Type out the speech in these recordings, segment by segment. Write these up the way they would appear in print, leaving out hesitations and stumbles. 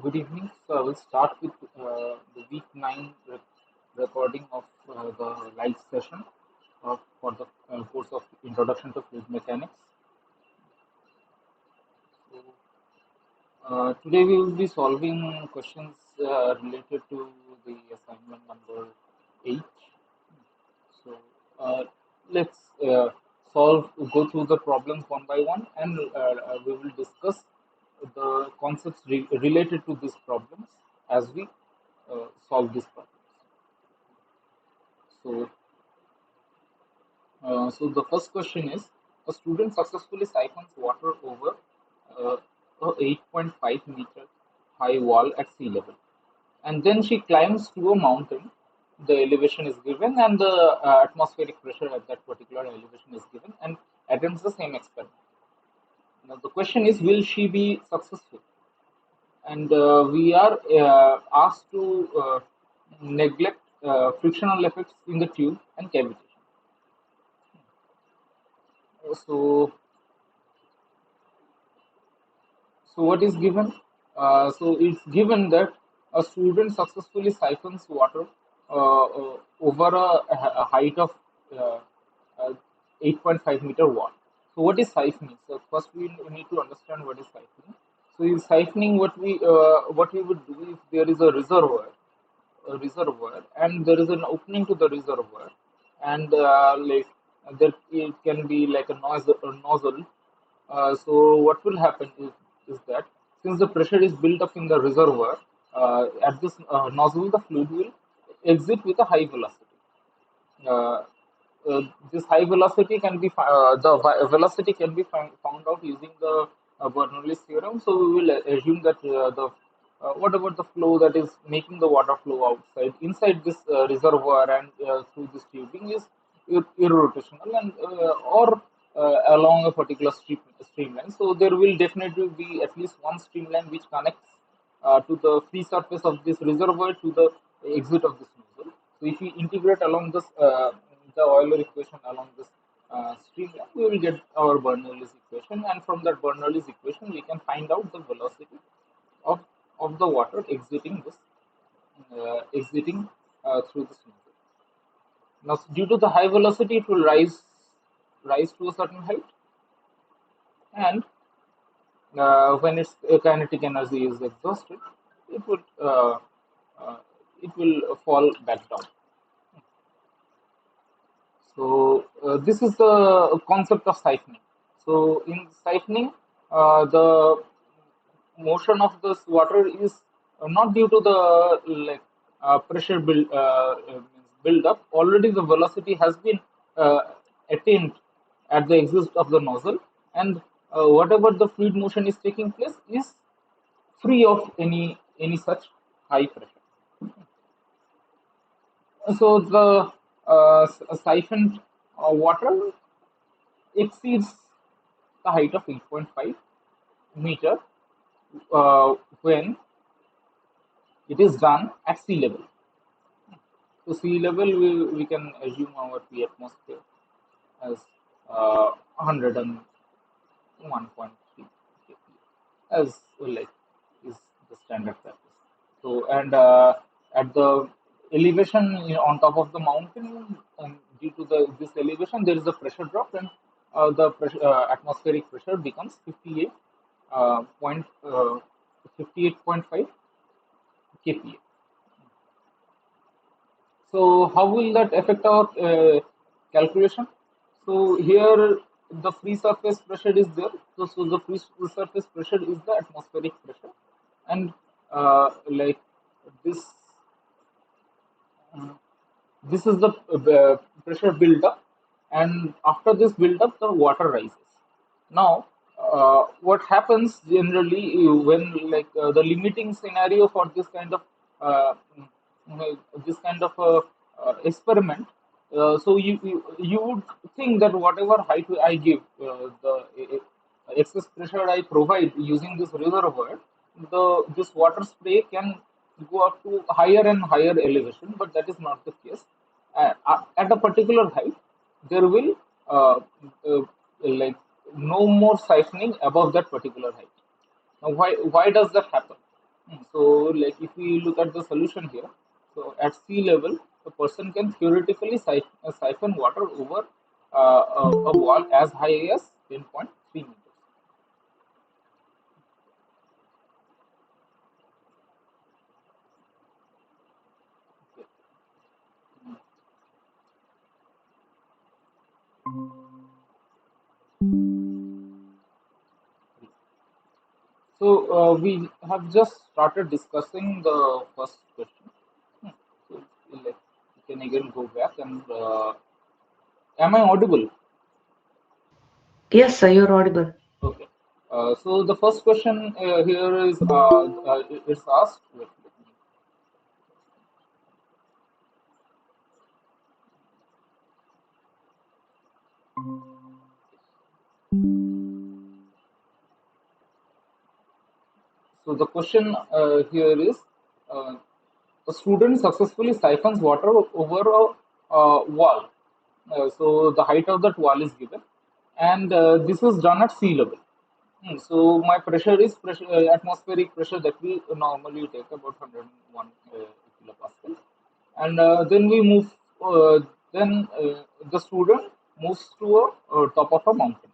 Good evening. So I will start with the week 9 recording of the live session for the course of Introduction to Fluid Mechanics. So, today we will be solving questions related to the assignment number 8. So let's go through the problems one by one, and we will discuss the concepts related to these problems as we solve these problems. So, so the first question is: a student successfully siphons water over uh, a 8.5-meter high wall at sea level, and then she climbs to a mountain. The elevation is given, and the atmospheric pressure at that particular elevation is given, and attempts the same experiment. Now, the question is: will she be successful? And we are asked to neglect frictional effects in the tube and cavitation. So, so what is given? So it's given that a student successfully siphons water over a height of uh, uh, 8.5-meter wall. So what is siphoning? So first we need to understand what is siphoning. So in siphoning, what we would do if there is a reservoir, and there is an opening to the reservoir, and like there it can be like a nozzle. So what will happen is that since the pressure is built up in the reservoir, at this nozzle, the fluid will exit with a high velocity. Uh, this high velocity can be velocity can be found out using the Bernoulli's theorem. So we will assume that the whatever the flow that is making the water flow outside inside this reservoir and through this tubing is irrotational and or along a particular streamline. So there will definitely be at least one streamline which connects to the free surface of this reservoir to the exit of this nozzle. So if we integrate along this the Euler equation along this streamline, we will get our Bernoulli's equation, and from that Bernoulli's equation, we can find out the velocity of of the water exiting through this nozzle. Now, due to the high velocity, it will rise to a certain height, and when its kinetic energy is exhausted, it would uh, it will fall back down. So this is the concept of siphoning. So in siphoning, the motion of this water is not due to the like pressure build up. Already the velocity has been uh, attained at the exit of the nozzle, and whatever the fluid motion is taking place is free of any such high pressure. So the siphoned water exceeds the height of 8.5 meter when it is done at sea level. So sea level, we can assume our P atmosphere as 101.3 as like is the standard practice. So and at the elevation on top of the mountain, due to this elevation, there is a pressure drop, and the atmospheric pressure becomes 58.5 kPa. So how will that affect our calculation? So here the free surface pressure is there. So the free surface pressure is the atmospheric pressure, and like this uh, this is the pressure build up, and after this build up, the water rises. Now, what happens generally when the limiting scenario for this kind of experiment? So you would think that whatever height I give, the excess pressure I provide using this reservoir, the this water spray can go up to higher and higher elevation, but that is not the case. At a particular height, there will like no more siphoning above that particular height. Now, why does that happen? So, like if we look at the solution here, so at sea level, the person can theoretically siphon water over a wall as high as 10.3 meters. Okay. So we have just started discussing the first question. Hmm. So like we can again go back and am I audible? Yes, sir, you're audible. Okay. So the first question here is it's asked. Wait, let me- So the question here is uh, a student successfully siphons water over a wall. So the height of that wall is given, and this was done at sea level. So my pressure is atmospheric pressure that we normally take about 101 kilopascal, and then we move. Then the student moves to a top of a mountain,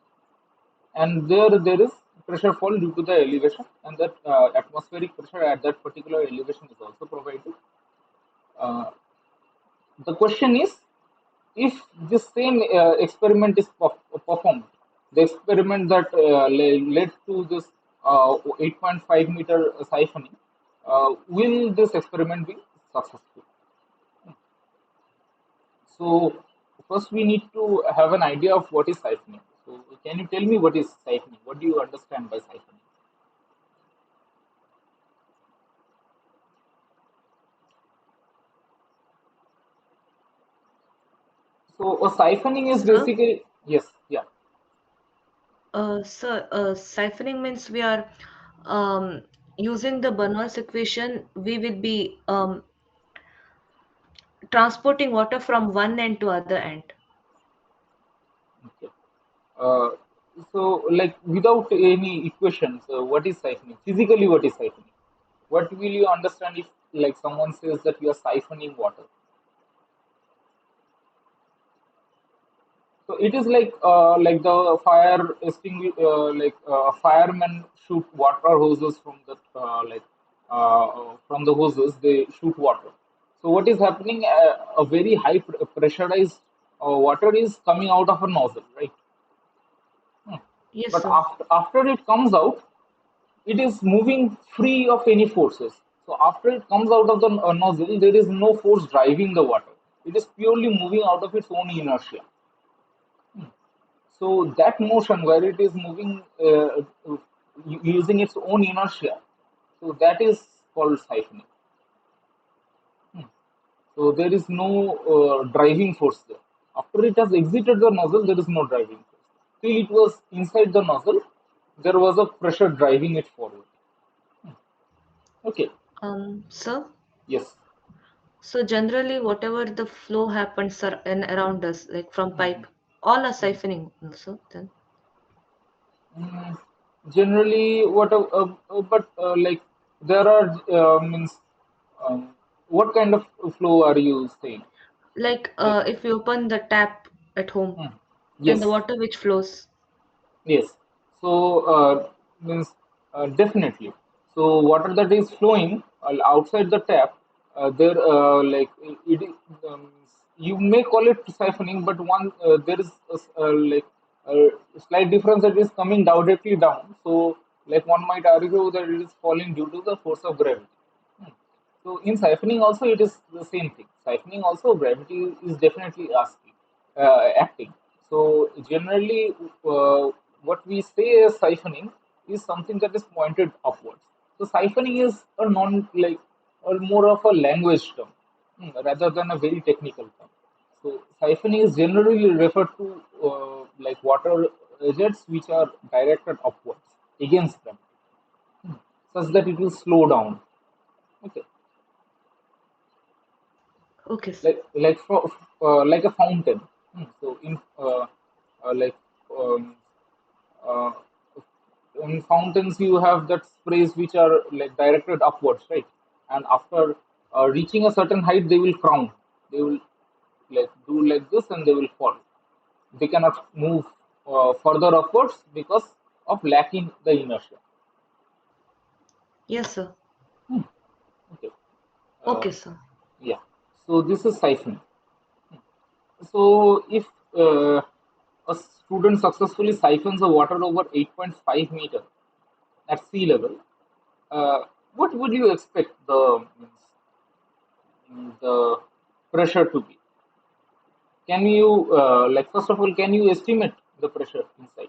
and there is pressure fall due to the elevation, and that atmospheric pressure at that particular elevation is also provided. Uh, the question is, if this same experiment is performed, the experiment that led to this 8.5 meter siphoning, will this experiment be successful? So, first we need to have an idea of what is siphoning. So, can you tell me what is siphoning? What do you understand by siphoning? So, a siphoning is Sir, basically, yes, yeah, siphoning means we are um, using the Bernoulli's equation. We will be transporting water from one end to other end. okay. Uh, so, like without any equations, what is siphoning? Physically, what is siphoning? What will you understand if, like, someone says that you are siphoning water? So it is like the fire like firemen shoot water hoses from the from the hoses. They shoot water. So what is happening? A very high pressurized water is coming out of a nozzle, right? Hmm. Yes, But sir. after it comes out, it is moving free of any forces. So after it comes out of the nozzle, there is no force driving the water. It is purely moving out of its own inertia. So that motion where it is moving using its own inertia, so that is called siphoning. So there is no driving force there. After it has exited the nozzle, there is no driving force. Till it was inside the nozzle, there was a pressure driving it forward. Okay. Sir, Yes. so generally whatever the flow happens in around us, like from Mhm. pipe, all are siphoning also then. Mm, Generally, but like there are means what kind of flow are you saying? Like Like, if you open the tap at home, hmm, then the yes, water which flows. yes. So means definitely. So water that is flowing outside the tap, there like um, you may call it siphoning, but one there is like a slight difference that is coming directly down. So like one might argue that it is falling due to the force of gravity. Hmm. So in siphoning also it is the same thing. Siphoning also gravity is definitely asking, acting. So generally, what we say as siphoning is something that is pointed upwards. So siphoning is a non like or more of a language term rather than a very technical term. So siphoning is generally referred to like water jets which are directed upwards against them, such that it will slow down. Okay. Okay, sir. Like a fountain. So in like um, uh, in fountains you have that sprays which are like directed upwards, right? And after reaching a certain height, they will crown. They will like do like this, and they will fall. They cannot move further upwards because of lacking the inertia. Yes, sir. Hmm. Okay. Uh, Okay, sir. yeah. So this is siphon. So if uh, a student successfully siphons the water over 8.5 meter at sea level, uh, what would you expect the pressure to be? Can you like first of all, can you estimate the pressure inside?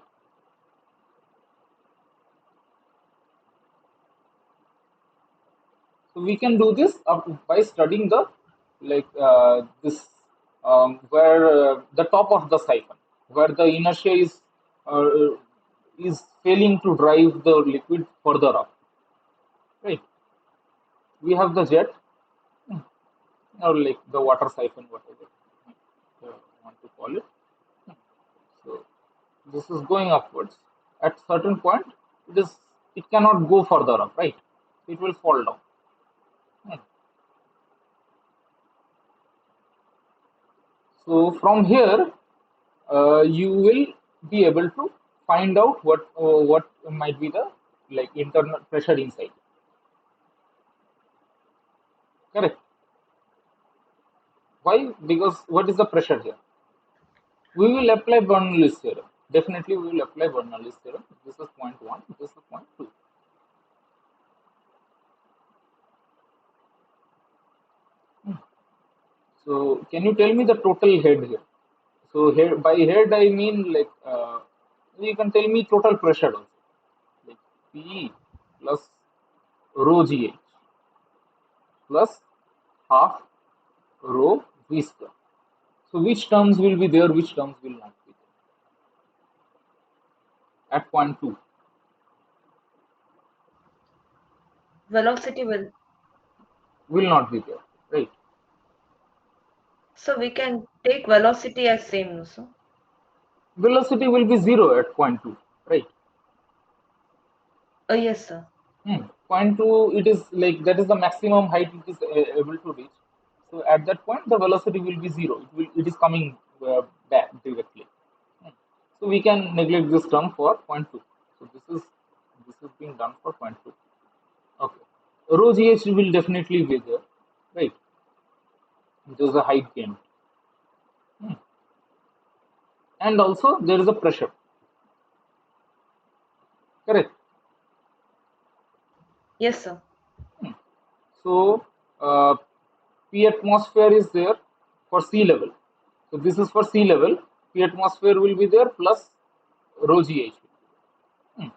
So we can do this by studying the like this where the top of the siphon, where the inertia is failing to drive the liquid further up. Right? We have the jet or like the water siphon, whatever you want to call it. So this is going upwards. At certain point, it cannot go further up, right? It will fall down. Hmm. So from here, you will be able to find out what might be the like internal pressure inside. Correct. Why? Because what is the pressure here? We will apply Bernoulli's theorem. Definitely, we will apply Bernoulli's theorem. This is point one. This is point two. So, can you tell me the total head here? So, head by head I mean like you can tell me total pressure also, like P plus rho GH plus half rho V square. So, which terms will be there? Which terms will not be there at point two? Velocity will. Will not be there, right? So we can take velocity as same also. Velocity will be zero at point two, right? Yes, sir. Point two, it is like that is the maximum height it is able to reach. So at that point, the velocity will be zero. It is coming back directly. Hmm. So we can neglect this term for point two. So this is being done for point two. Okay. Rho gh will definitely be there, right? There is a height gain, and also there is a pressure. Correct. Yes, sir. So P atmosphere is there for sea level. So this is for sea level. P atmosphere will be there plus rho gh. Hmm.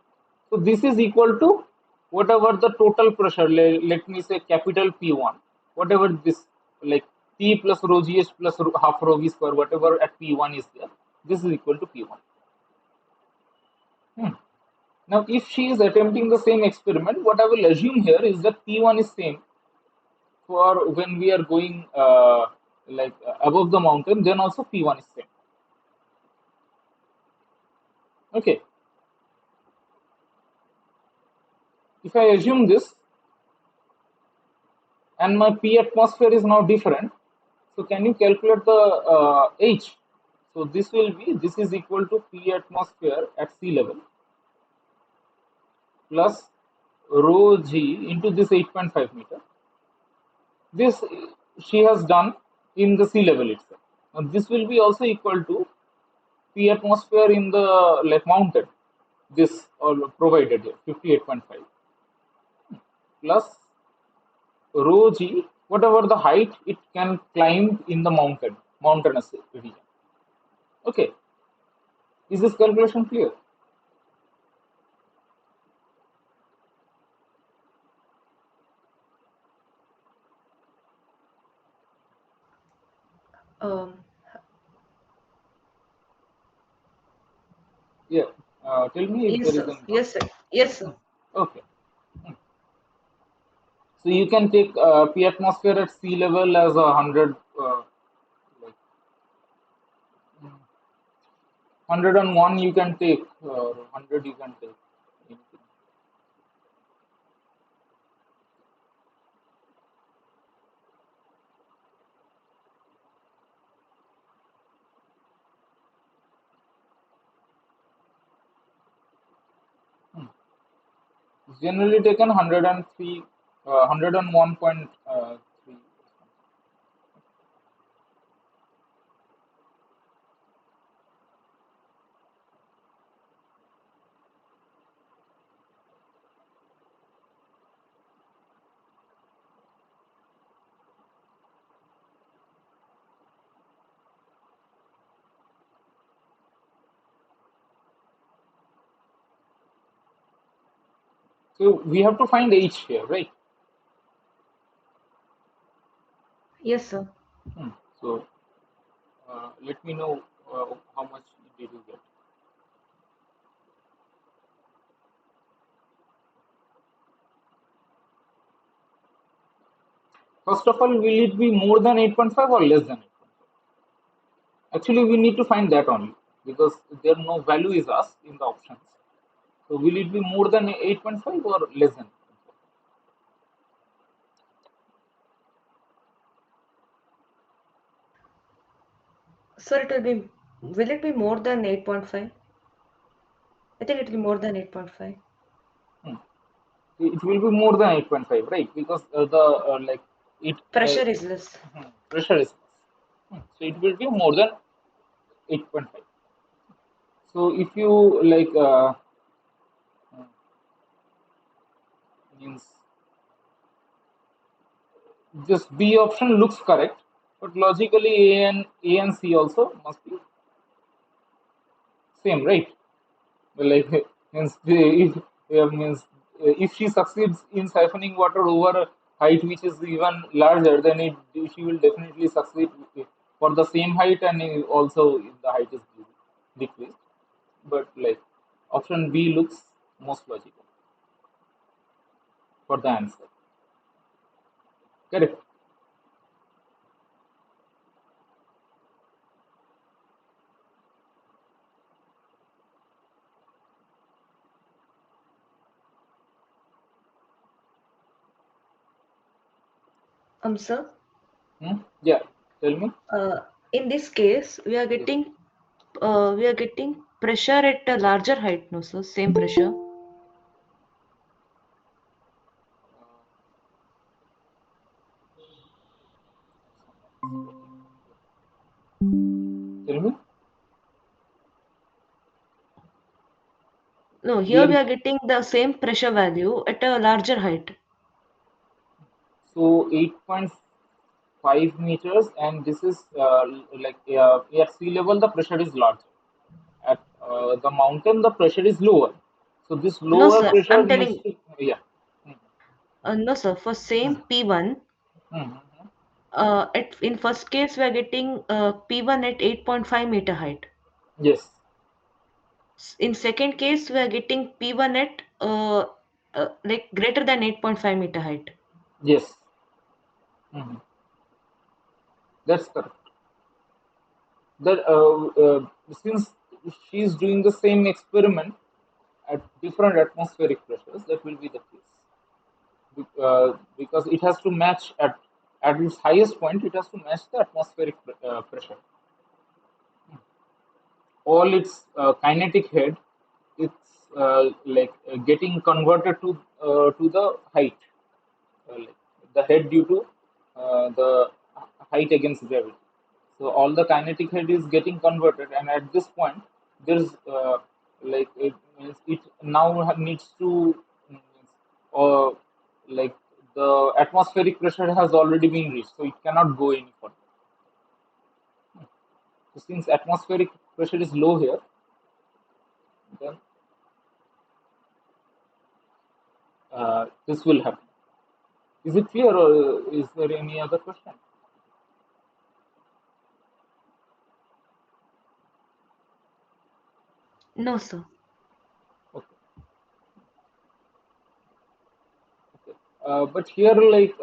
So this is equal to whatever the total pressure. Let me say capital P1. Whatever this like P plus rho gh plus half rho v square. Whatever at P1 is there. This is equal to P1. Hmm. Now, if she is attempting the same experiment, what I will assume here is that P1 is same for when we are going above the mountain, then also P1 is same. Okay, if I assume this and my P atmosphere is now different, so can you calculate the H? So this is equal to P atmosphere at sea level plus rho g into this 8.5 meter. This she has done in the sea level itself. Now this will be also equal to P atmosphere in the like mountain. This all provided here 58.5 plus rho g, whatever the height it can climb in the mountainous region. Okay, is this calculation clear? Um, Yeah. Tell me if yes, there is sir. any doubt. Yes, sir. Yes, sir. Okay. So you can take P atmosphere at sea level as 100, like 101 you can take, 100 you can take. Generally taken 103, 101.3. So we have to find H here, right? Yes, sir. So let me know how much did you get. First of all, will it be more than 8.5 or less than 8.5? Actually, we need to find that only because there no value is asked in the options. So will it be more than 8.5 or less than 8.5? Sir, will it be more than 8.5? I think it will be more than 8.5. Hmm. It will be more than 8.5, right? Because the like it Pressure is less. pressure is less. So it will be more than 8.5. So if you like means this B option looks correct, but logically A and C also must be same, right? Like means means if she succeeds in siphoning water over a height which is even larger, then she will definitely succeed for the same height, and also if the height is decreased. But like option B looks most logical for the answer. Correct. Sir, Yeah. Tell me. uh, in this case, Yes. we are getting pressure at a larger height, no, sir? Same pressure. Uh, Tell me. No, We here are we are getting the same pressure value at a larger height. so 8.5 meters, and this is like at sea level the pressure is larger. At the mountain the pressure is lower. So this No, lower sir. pressure I'm needs telling, to, yeah. Mhm. no, sir. For same P1, Mhm. in first case we are getting P1 at 8.5-meter height. Yes. In second case, we are getting P1 at like greater than 8.5-meter height. Yes. Mhm. That's correct. That since she is doing the same experiment at different atmospheric pressures, that will be the case. Because it has to match at its highest point, it has to match the atmospheric pressure. All its kinetic head, it's getting converted to the height, like the head due to the height against gravity. So all the kinetic head is getting converted, and at this point, there's it now needs to uh, like the atmospheric pressure has already been reached, so it cannot go any further. So since atmospheric pressure is low here, then this will happen. Is it clear, or is there any other question? No, sir. Okay. Okay. But here, like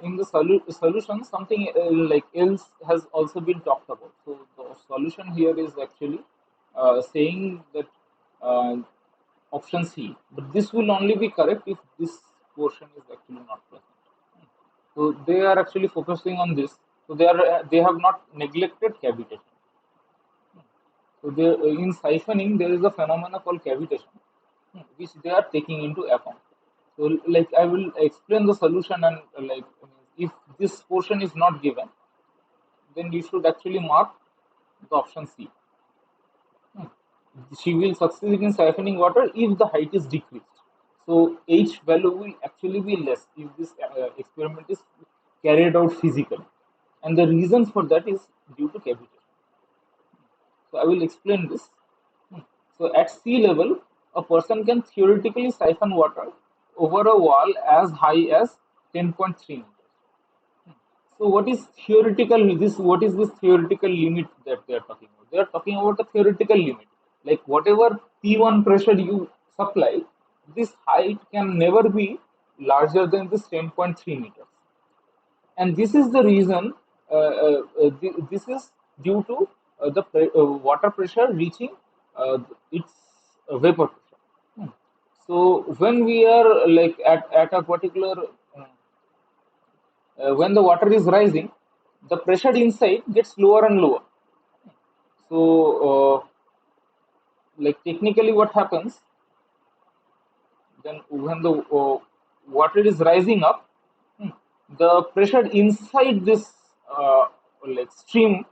in the solution, something like else has also been talked about. So the solution here is actually saying that uh, option C, but this will only be correct if this portion is actually not present. So they are actually focusing on this. So they have not neglected cavitation. So there, in siphoning, there is a phenomena called cavitation, which they are taking into account. So like I will explain the solution, and like if this portion is not given, then you should actually mark the option C. Hmm. She will succeed in siphoning water if the height is decreased. So H value will actually be less if this experiment is carried out physically. And the reasons for that is due to cavitation. So I will explain this. Hmm. So at sea level, a person can theoretically siphon water over a wall as high as 10.3 meters. So what is theoretical? This what is this theoretical limit that they are talking about? They are talking about a theoretical limit. Like whatever P1 pressure you supply, this height can never be larger than this 10.3 meters. And this is the reason. This is due to the water pressure reaching its vapor pressure. Hmm. So when we are like at a particular when the water is rising, the pressure inside gets lower and lower. So, like technically, what happens then when the water is rising up, hmm, the pressure inside this like stream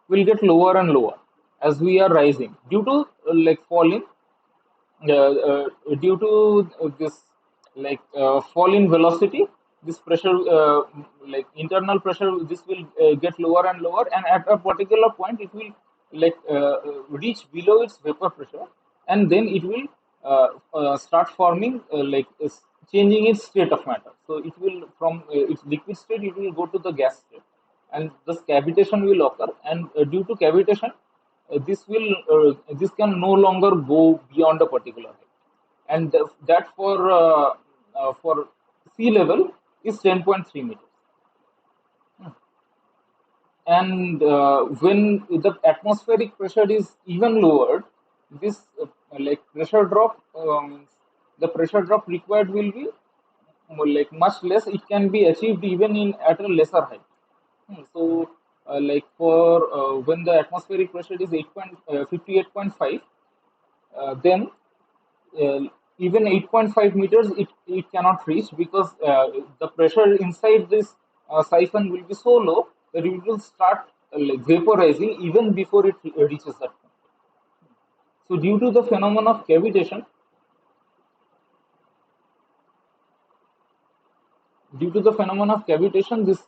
will get lower and lower as we are rising due to like falling due to this like fall in velocity, this pressure like internal pressure, this will get lower and lower, and at a particular point it will like reach below its vapor pressure, and then it will start forming changing its state of matter. So it will from its liquid state it will go to the gas state, and thus cavitation will occur, and due to cavitation this can no longer go beyond a particular height, and that for sea level is 10.3 meters. And when the atmospheric pressure is even lowered, this like pressure drop the pressure drop required will be like much less. It can be achieved even in at a lesser height. So like for when the atmospheric pressure is 58.5, then uh, even 8.5 meters it cannot reach, because the pressure inside this siphon will be so low that it will start like vaporizing even before it reaches that point. So due to the phenomenon of cavitation, this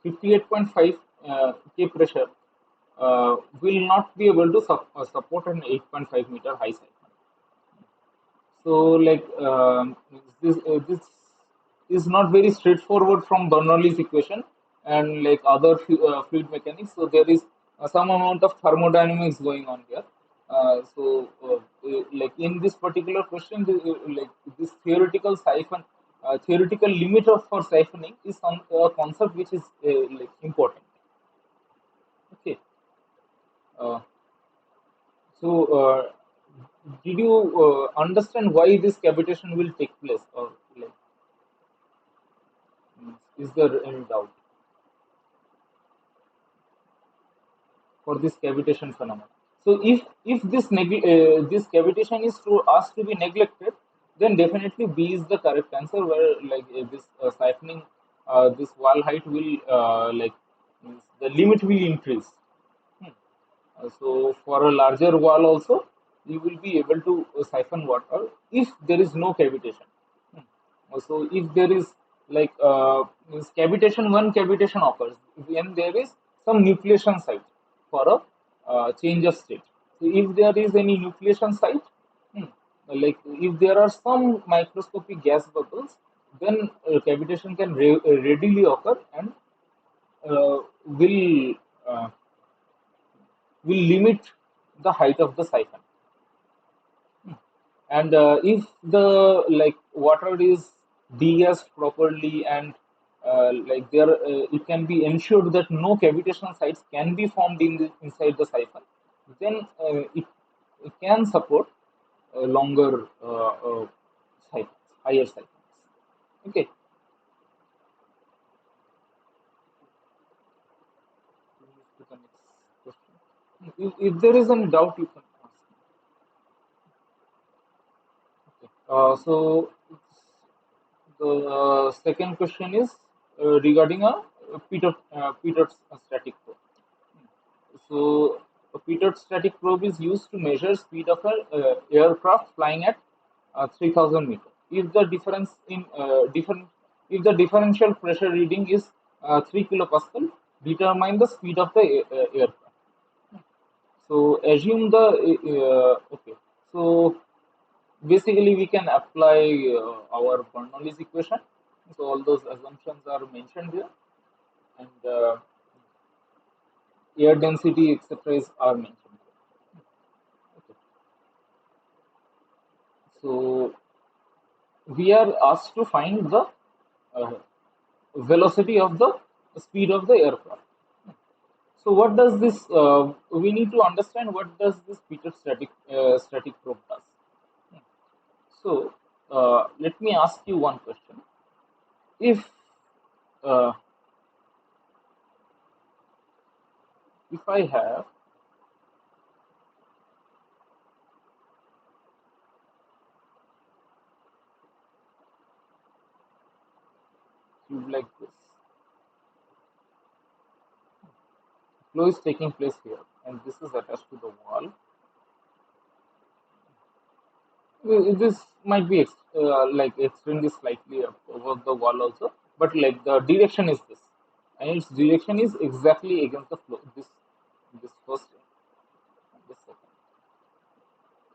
58.5 K pressure will not be able to support an 8.5-meter high siphon. So, like this is not very straightforward from Bernoulli's equation and like other fluid mechanics. So there is some amount of thermodynamics going on here. Like in this particular question, like this theoretical siphon, theoretical limit of for siphoning is some concept which is like important. Okay. Uh, so, did you understand why this cavitation will take place, or like is there any doubt for this cavitation phenomenon? So if this cavitation is to us to be neglected, then definitely B is the correct answer. Where like this siphoning, this wall height will means the limit will increase. Hmm. So for a larger wall also, you will be able to siphon water if there is no cavitation. Hmm. So if there is like means cavitation, one cavitation occurs when there is some nucleation site for a change of state. So if there is any nucleation site, hmm, like if there are some microscopic gas bubbles, then cavitation can readily occur and uh, will uh, will limit the height of the siphon. And if the like water is degassed properly, and like there it can be ensured that no cavitation sites can be formed inside the siphon, then it can support longer siphons, higher siphons. Okay. Move to the next question. If there is any doubt, you can ask. So the second question is regarding Peter's static probe. So a Peter's static probe is used to measure speed of an aircraft flying at 3,000 meters. If the differential pressure reading is 3 kilopascal, determine the speed of the aircraft. So assume the okay. So basically we can apply our Bernoulli's equation. So all those assumptions are mentioned here, and air density etc. is are mentioned here. Okay. So we are asked to find the uh, velocity of the speed of the aircraft. So what does this? We need to understand what does this Peter static probe does. So let me ask you one question. If uh, if I have tube like this, flow is taking place here, and this is attached to the wall. This might be like extended slightly above the wall also, but like the direction is this, and its direction is exactly against the flow. This first and this second.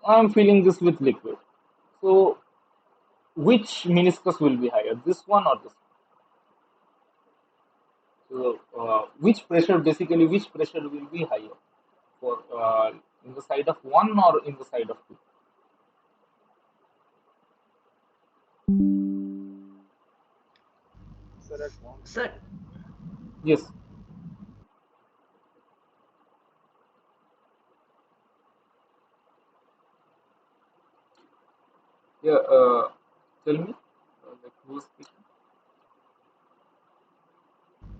I am filling this with liquid. So which meniscus will be higher, this one or this one? So which pressure, basically, which pressure will be higher for in the side of one or in the side of two? Sir, at one. Sir, Yes. Yeah. Tell me, like who's speaking?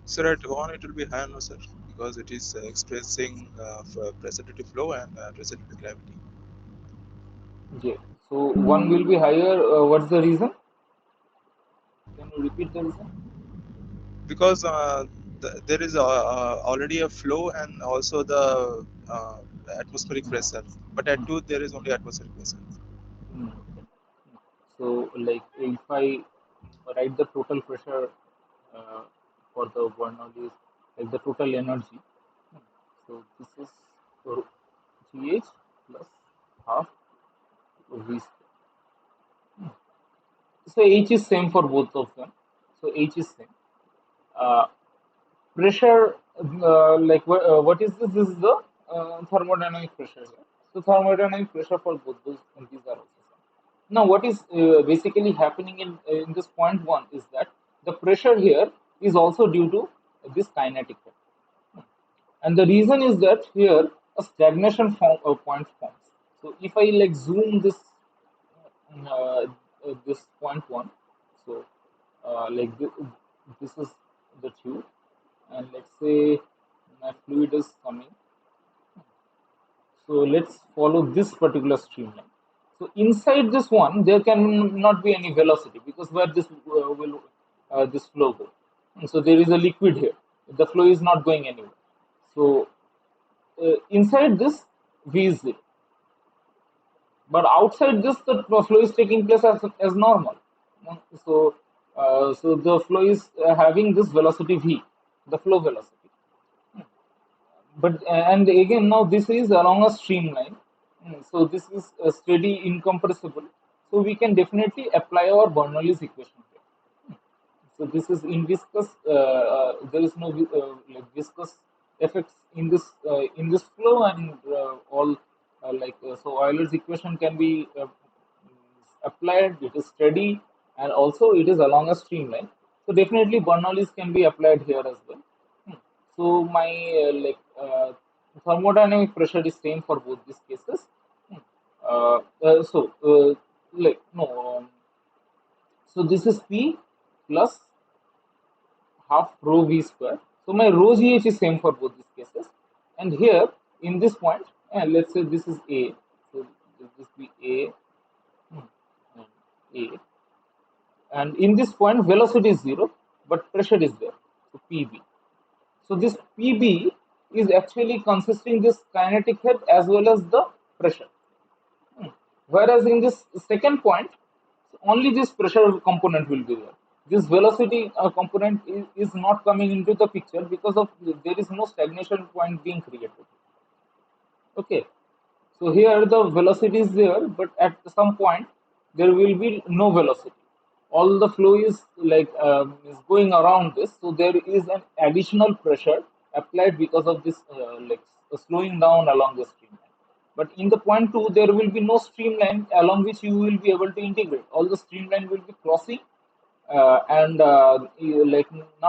Sir, at one it will be higher, no, sir, because it is expressing pressure due to flow and pressure due to gravity. Yeah. So one will be higher. What's the reason? Can you repeat the reason? Because there is already a flow and also the atmospheric Mm, pressure, but at mm, two there is only atmospheric pressure. okay. So, like, if I write the total pressure uh, for the Bernoulli, like the total energy, so this is GH plus half V square. So H is same for both of them. So H is same. Uh, Pressure, what is this? This is the thermodynamic pressure here. So thermodynamic pressure for both those these are also same. Now, what is basically happening in this point one is that the pressure here is also due to this kinetic effect, and the reason is that here a stagnation point forms. So if I like zoom this point one, so this is the tube, and let's say my fluid is coming. So let's follow this particular streamline. So inside this one, there can not be any velocity because where this will this flow go? And so there is a liquid here. The flow is not going anywhere. So inside this, V is zero. But outside this, the flow is taking place as normal. So so the flow is having this velocity V, the flow velocity. But and again now this is along a streamline. So this is steady incompressible, so we can definitely apply our Bernoulli's equation here. So this is in viscous, there is no like viscous effects in this flow, and all so Euler's equation can be applied. It is steady, and also it is along a streamline, so definitely Bernoulli's can be applied here as well. So my thermodynamic pressure is same for both these cases. Hmm. So like no, so this is P plus half rho V square. So my rho GH is same for both these cases. And here in this point, let's say this is A. So this be A. Hmm. A, and in this point velocity is 0 but pressure is there, so PB. So this PB is actually consisting this kinetic head as well as the pressure. Whereas in this second point, only this pressure component will be there. This velocity component is not coming into the picture because of there is no stagnation point being created. Okay, so here the velocity is there, but at some point there will be no velocity. All the flow is going around this, so there is an additional pressure applied because of this slowing down along the streamline. But in the point two, there will be no streamline along which you will be able to integrate. All the streamline will be crossing, and none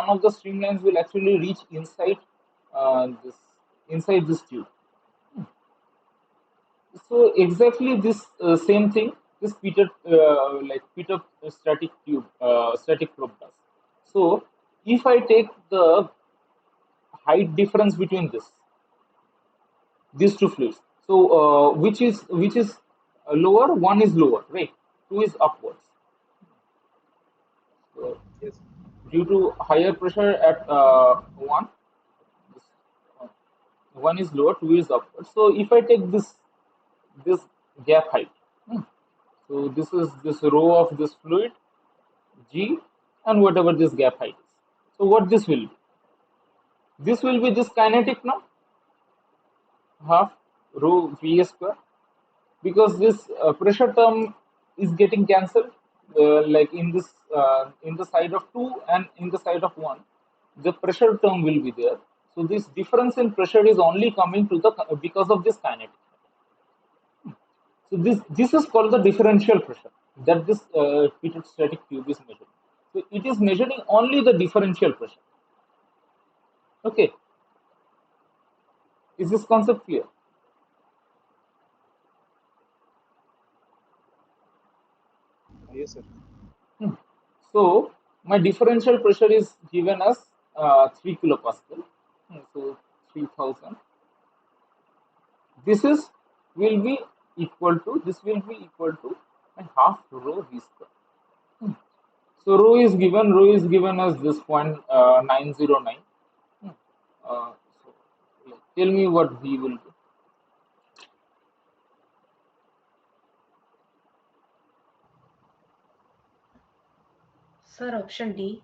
of the streamlines will actually reach this inside this tube. So exactly this same thing this Peter static tube static probe does. So if I take the height difference between these two fluids, so which is lower? One is lower, right? Two is upwards. So Yes. due to higher pressure at one, this, uh, one is lower, two is upward. So if I take this gap height. So this is this row of this fluid G and whatever this gap height is. So what this will be? This will be this kinetic now, half rho V square, because this pressure term is getting cancelled like in the side of 2 and in the side of 1 the pressure term will be there, so this difference in pressure is only coming to the because of this kinetic. So this is called the differential pressure that this heated static tube is measuring. So it is measuring only the differential pressure. Okay, is this concept clear? Yes, sir. Hmm. So my differential pressure is given as 3 kilopascal. So 3000. This is will be equal to a half rho v square. Hmm. So rho is given as this point 909. Hmm. So tell me what v will be. Sir, option D.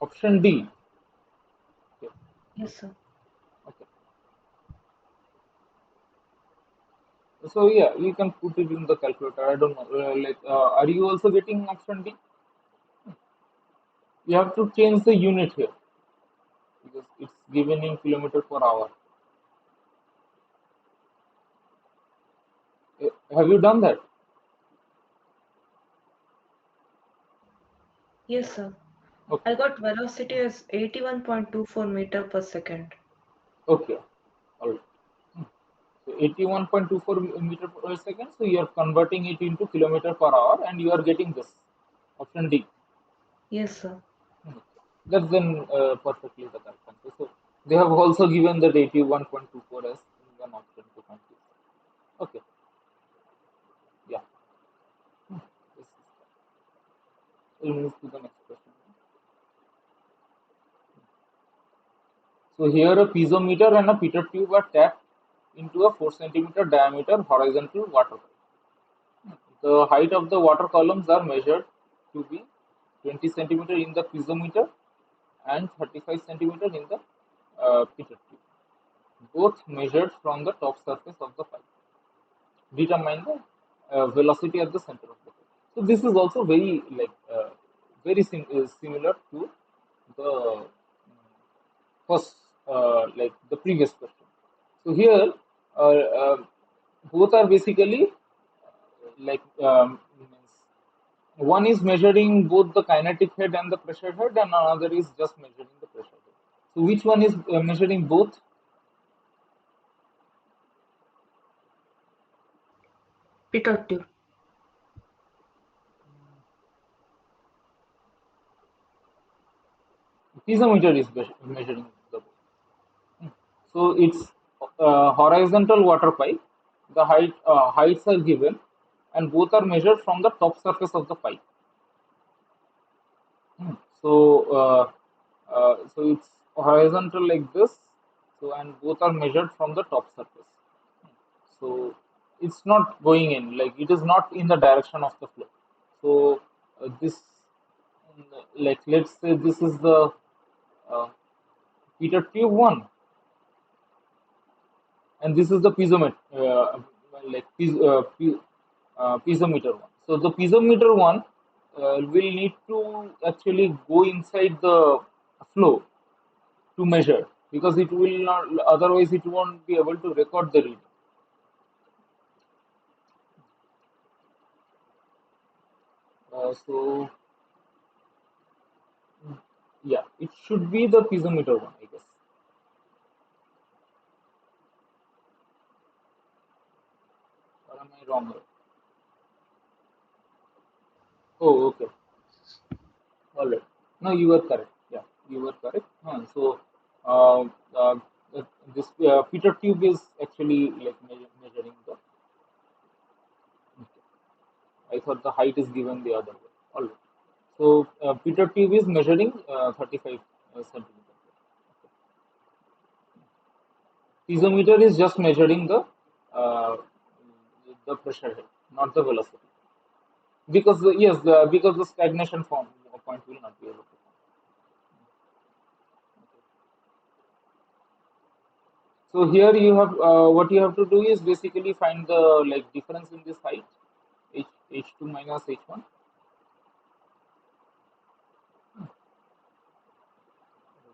Option D. Okay. Yes, sir. Okay. So yeah, you can put it in the calculator. I don't know. Are you also getting option D? You have to change the unit here because it's given in kilometer per hour. Have you done that? Yes, sir. Okay. I got velocity as 81.24 meter per second. Okay. All right. So 81.24 meter per second. So you are converting it into kilometer per hour, and you are getting this option D. Yes, sir. Hmm. That's then perfectly the correct answer. So they have also given that 81.24 as one option to complete. Okay. Yeah. Hmm. This is We'll move to the next question. So here a piezometer and a Peter tube are tapped into a 4 centimeter diameter horizontal water pipe. The height of the water columns are measured to be 20 centimeter in the piezometer and 35 centimeter in the Peter tube. Both measured from the top surface of the pipe. Determine the velocity at the center of the pipe. So this is also very similar to the first the previous question. So here both are basically like one is measuring both the kinetic head and the pressure head, and another is just measuring the pressure head. So which one is measuring both? Peter tube. Piezometer is measuring the both. So it's horizontal water pipe. The heights are given. and both are measured from the top surface of the pipe. So so it's horizontal like this. So and both are measured from the top surface. So it's not going in, like it is not in the direction of the flow. So this, like let's say this is the uh, Peter tube one, and this is the piezometer, like piezometer one. So the piezometer one will need to actually go inside the flow to measure, because it will not, otherwise it won't be able to record the reading. So yeah, it should be the piezometer one, I guess. Or am I wrong here? Oh, okay. All right. No, you were correct. Yeah, you were correct. So, uh, uh, this Peter tube is actually like measuring the. I thought the height is given the other way. All right. So, Peter tube is measuring 35 centimeters. Piezometer is just measuring uh, the pressure head, not the velocity. Because yes, because the stagnation form point will not be able to. So here you have what you have to do is basically find the like difference in this height, h2 minus h1.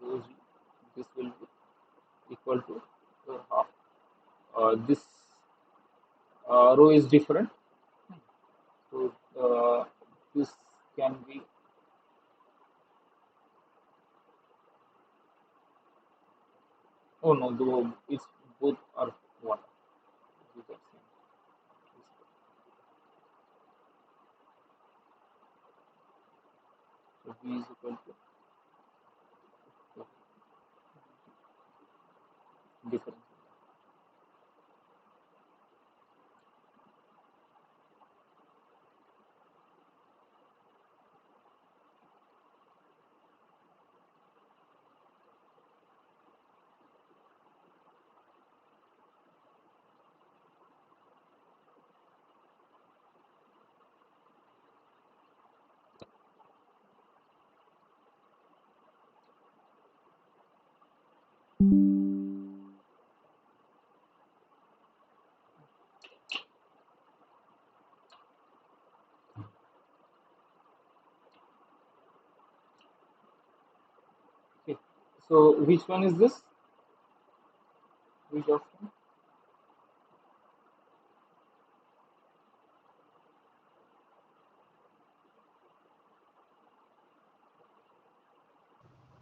Rho g, this will be equal to half. This rho is different, so this can be, oh no, it's both are one. These are same. So v is equal to difference. Okay. So which one is this? Which option?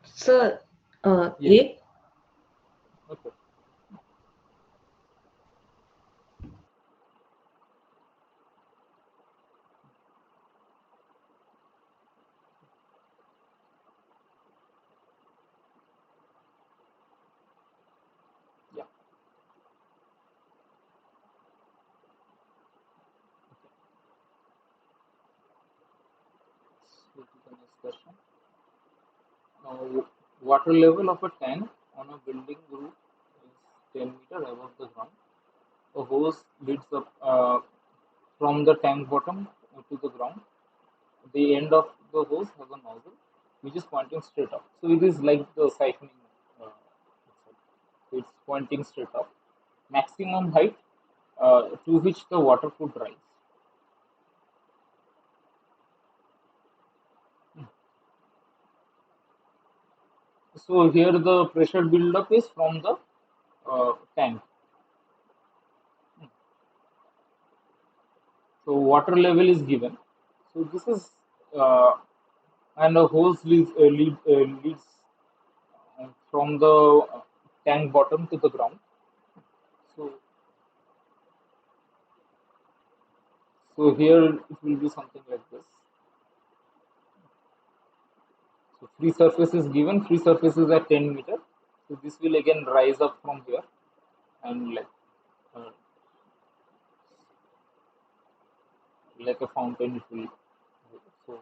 Sir, Yes. A. Okay. Yeah. So to the next question. Water level of a tank on a building roof is 10 meter above the ground. A hose leads up from the tank bottom to the ground. The end of the hose has a nozzle which is pointing straight up. So it is like the siphoning. Itself. So it's pointing straight up. Maximum height to which the water could rise. So here the pressure buildup is from the tank. So water level is given. So this is and a hose leads from the tank bottom to the ground. So so here it will be something like this. So free surface is given. Free surface is at 10 meter. So this will again rise up from here and like uh, like a fountain it will. So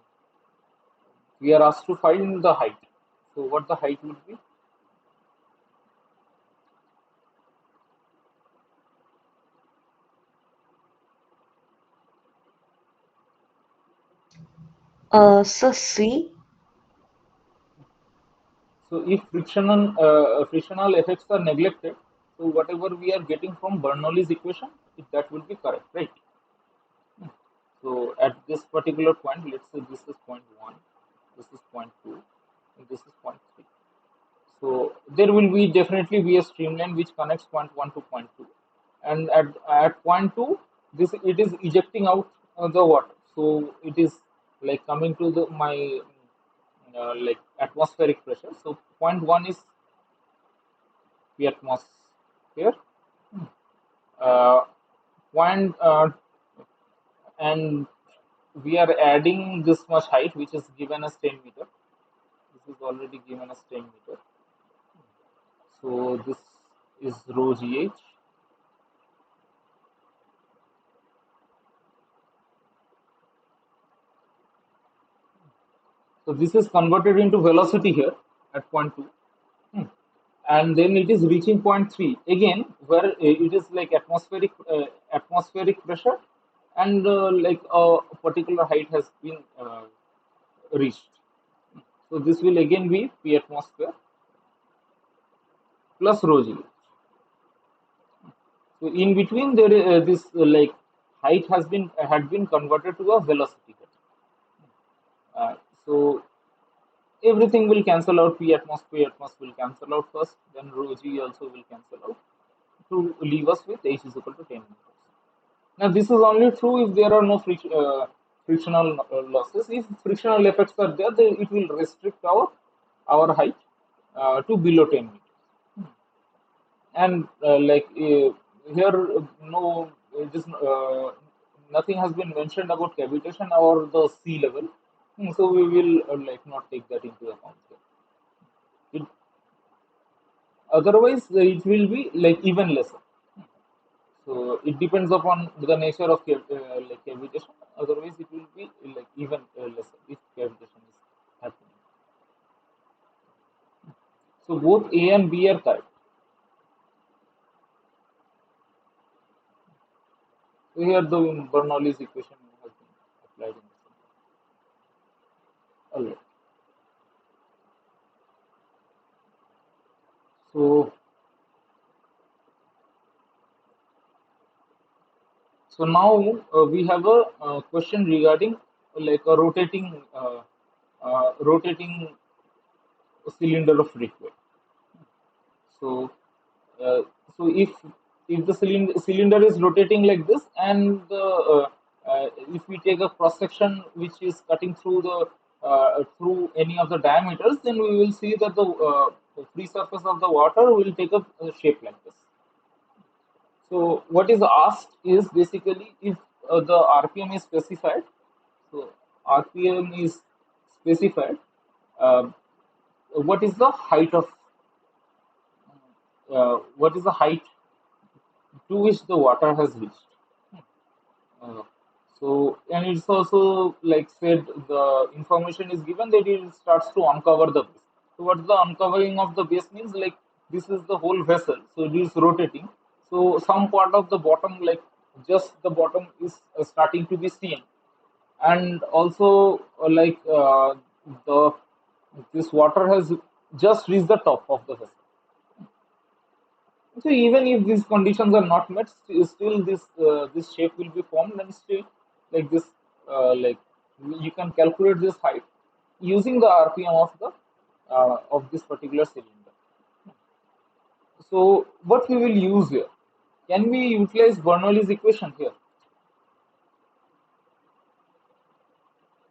we are asked to find the height. So what the height would be? So C. So if frictional effects are neglected, so whatever we are getting from Bernoulli's equation, that will be correct, right? So at this particular point, let's say this is point one, this is point two, and this is point three. So there will be definitely be a streamline which connects point one to point two, and at point two, this it is ejecting out the water. So it is like coming to the my like atmospheric pressure. So point one is the atmosphere. Uh, point and we are adding this much height, which is given as 10 meter. This is already given as 10 meter. So this is rho gh. So this is converted into velocity here at point 2. And then it is reaching point 3 again, where it is like atmospheric pressure, and like a particular height has been reached. So this will again be P atmosphere plus rho g. So in between there this like height has been had been converted to a velocity. Uh, so everything will cancel out. P atmosphere will cancel out first, then rho g also will cancel out to leave us with h is equal to 10 meters. Now this is only true if there are no frictional losses. If frictional effects are there, then it will restrict our height to below 10 meters. And here, no, just nothing has been mentioned about cavitation or the sea level. So we will like not take that into account here. It, otherwise, it will be like even lesser. So it depends upon the nature of like cavitation. Otherwise, it will be like even lesser if cavitation is happening. So both A and B are correct. So here the Bernoulli's equation has been applied in this. All right. So now we have a question regarding like a rotating cylinder of liquid. So uh, if the cylinder is rotating like this, and if we take a cross section which is cutting through the through any of the diameters, then we will see that the free surface of the water will take a shape like this. So what is asked is basically if the RPM is specified. So RPM is specified. Uh, what is the height of what is the height to which the water has reached? Uh, so and it's also like said the information is given that it starts to uncover the base. So what the uncovering of the base means, like this is the whole vessel, so it is rotating. So some part of the bottom, like just the bottom, is starting to be seen, and also the this water has just reached the top of the vessel. So even if these conditions are not met, still this shape will be formed, and still like this like you can calculate this height using the RPM of this particular cylinder. So what we will use here? Can we utilize Bernoulli's equation here?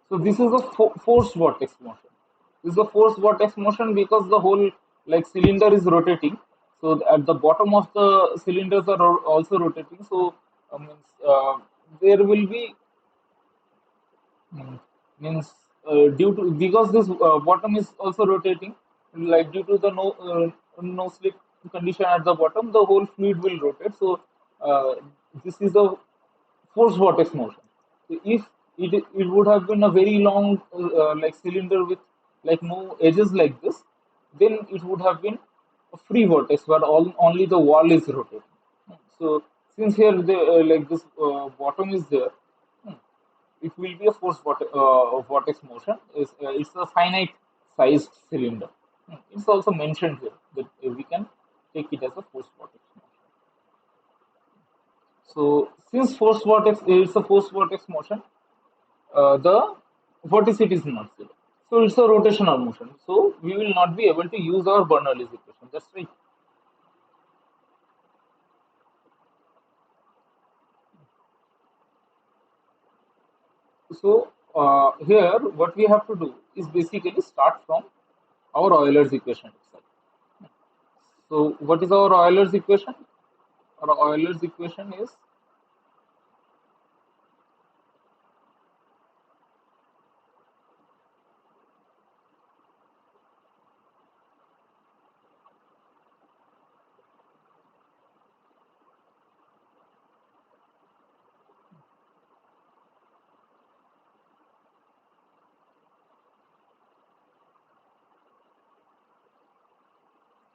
So this is a forced vortex motion. This is a forced vortex motion because the whole like cylinder is rotating. So at the bottom of the cylinders are also rotating. So means there will be mm, means due to because this bottom is also rotating, like due to the no slip condition at the bottom, the whole fluid will rotate. So this is a forced vortex motion. If it would have been a very long like cylinder with like no edges like this, then it would have been a free vortex where only the wall is rotating. So since here the like this bottom is there, it will be a vortex motion. It's a finite sized cylinder. It's also mentioned here that we can take it as a forced vortex motion. So since forced vortex is a forced vortex motion, the vorticity is not zero. So it's a rotational motion. So we will not be able to use our Bernoulli's equation. That's right. So here, what we have to do is basically start from our Euler's equation itself. So what is our Euler's equation? Our Euler's equation is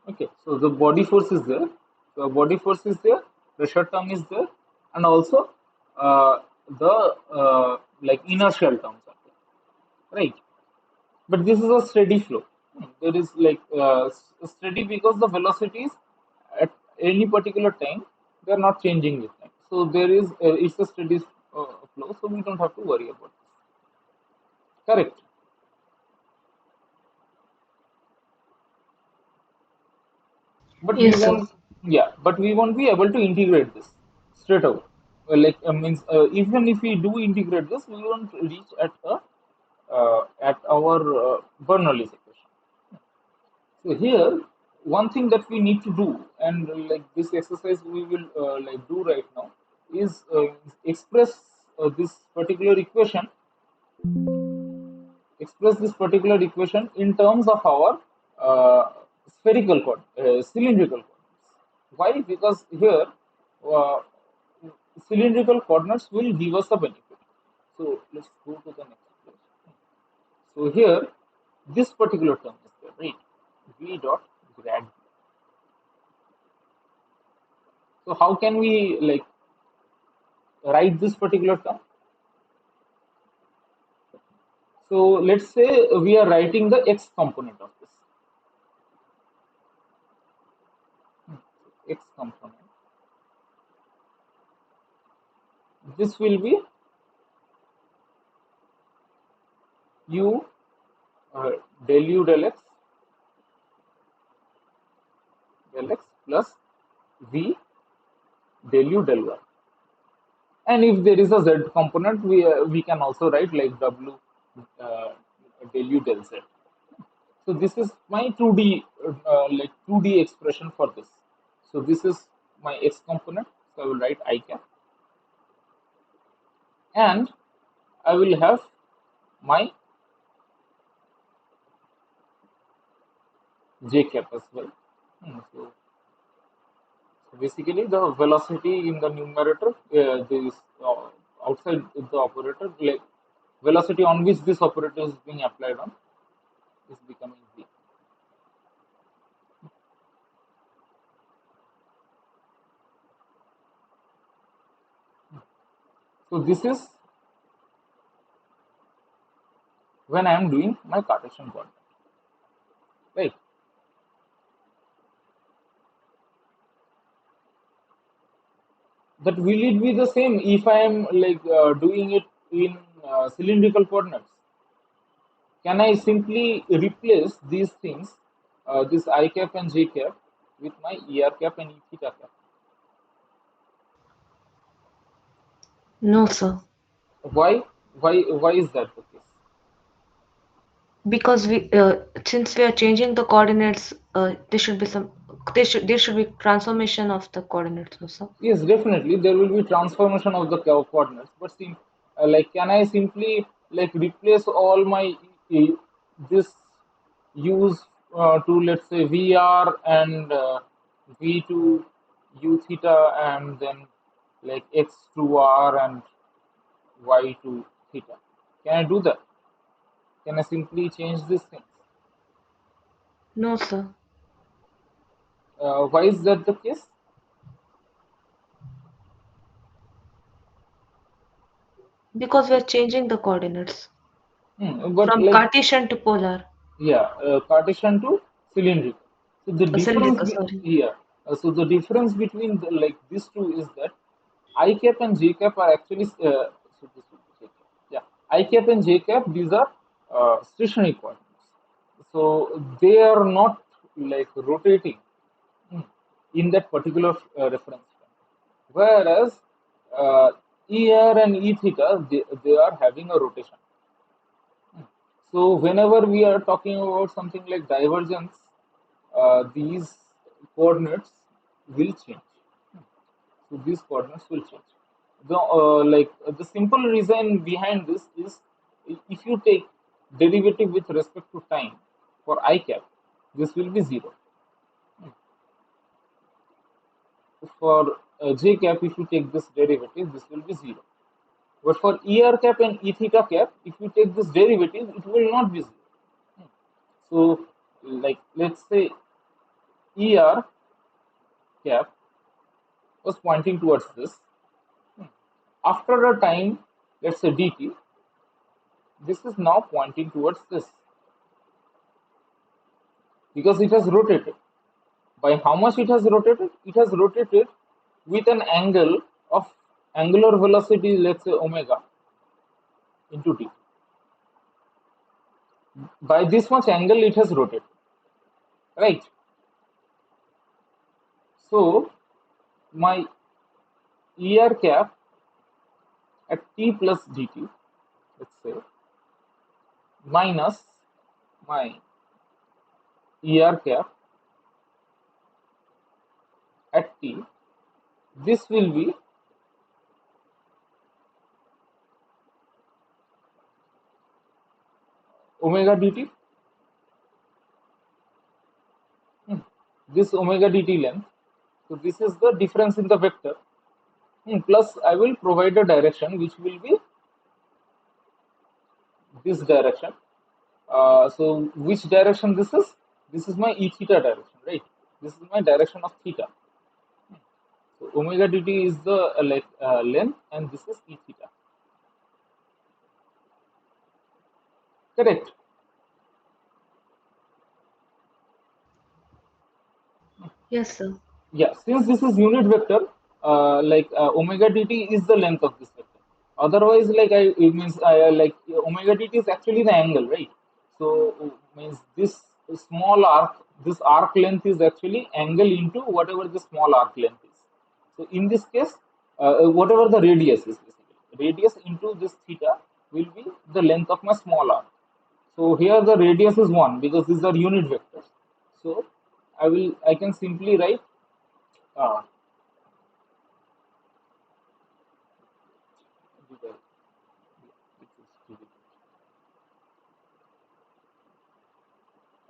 okay. So the body force is there. So body force is there. Pressure term is there, and also the like inertial terms are there, right? But this is a steady flow. There is like steady because the velocities at any particular time they are not changing with time. So there is it's a steady flow, so we don't have to worry about this. Correct. But we Yes, sir. won't, yeah, but we won't be able to integrate this straight away. Like means even if we do integrate this, we won't reach at our Bernoulli's equation. So here, one thing that we need to do, and like this exercise we will like do right now, is express this particular equation, express this particular equation in terms of our cylindrical coordinates. Why? Because here uh, cylindrical coordinates will give us a benefit. So let's go to the next page. So here, this particular term is there, right? V dot grad V. So how can we like write this particular term? So let's say we are writing the x component of this. X component. This will be u uh, del u del x plus v del u del y. And if there is a z component, we can also write like w uh, del u del z. So this is my 2D like 2D expression for this. So this is my x component. So I will write I cap, and I will have my j cap as well. So basically, the velocity in the numerator, this outside the operator, like velocity on which this operator is being applied on, is becoming v. So this is when I am doing my Cartesian coordinate, right? But will it be the same if I am like doing it in cylindrical coordinates? Can I simply replace these things, this I cap and j cap, with my er cap and e theta cap? No, sir. Why? Why is that the case? Because we since we are changing the coordinates, there should be transformation of the coordinates also. Yes, definitely there will be transformation of the coordinates. But see, like, can I simply like replace all my this use to let's say VR and V to U theta and then like X to R and y to theta. Can I do that? Can I simply change these things? No, sir. Why is that the case? Because we are changing the coordinates But from like, Cartesian to polar. yeah, Cartesian to cylindrical. So the difference, Cylindrical, sorry. yeah. So the difference between like these two is that I cap and j cap are actually so this will be j cap. Yeah, I cap and j cap, these are stationary coordinates. So they are not like rotating in that particular reference frame. Whereas ER and E theta, they are having a rotation. So whenever we are talking about something like divergence, these coordinates will change. So these coordinates will change. The simple reason behind this is if you take derivative with respect to time for I cap, this will be zero. For j cap, if you take this derivative, this will be zero. But for ER cap and E theta cap, if you take this derivative, it will not be zero. So, like let's say ER cap was pointing towards this. After a time, let's say dt, this is now pointing towards this because it has rotated. By how much it has rotated? It has rotated with an angle of angular velocity, let's say omega into t. By this much angle, it has rotated, right? So my ER cap at t plus dt, let's say, minus my ER cap at t, this will be omega dt. This omega dt length. So this is the difference in the vector. Plus I will provide a direction which will be this direction. So which direction this is? This is my E theta direction, right? This is my direction of theta. So omega dt is the length, and this is E theta. Correct? Yes, sir. Yeah. Since this is unit vector, omega dt is the length of this vector. Otherwise, it means omega dt is actually the angle, right? So means this small arc, this arc length is actually angle into whatever the small arc length is. So in this case, whatever the radius is, basically radius into this theta will be the length of my small arc. So here the radius is 1 because these are unit vectors. So I can simply write uh,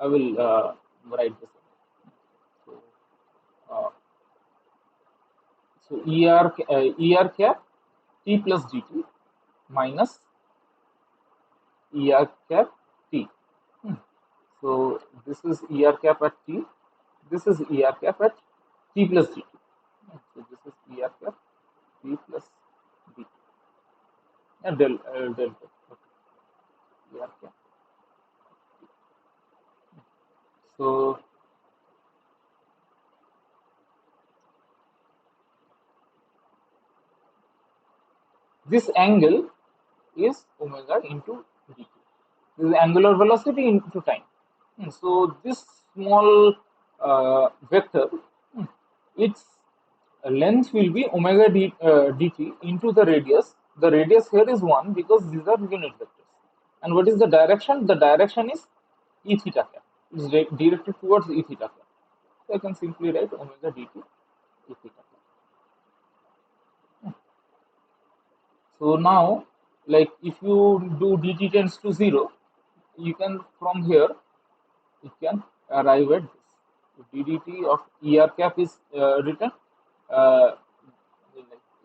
I will write this. So, uh, so ER cap t plus dt minus ER cap t. So this is ER cap at t. This is ER cap at t plus dt. So this is ER cap t plus dt. And delta. Okay. ER cap. So this angle is omega into dt. This is angular velocity into time. So this small vector, its length will be omega dt into the radius. The radius here is 1 because these are unit vectors. And what is the direction? The direction is E theta cap. It is directed towards E theta cap. So I can simply write omega dt E theta cap. So now, like if you do dt tends to 0, you can from here you can arrive at this. So ddt of ER cap is written uh,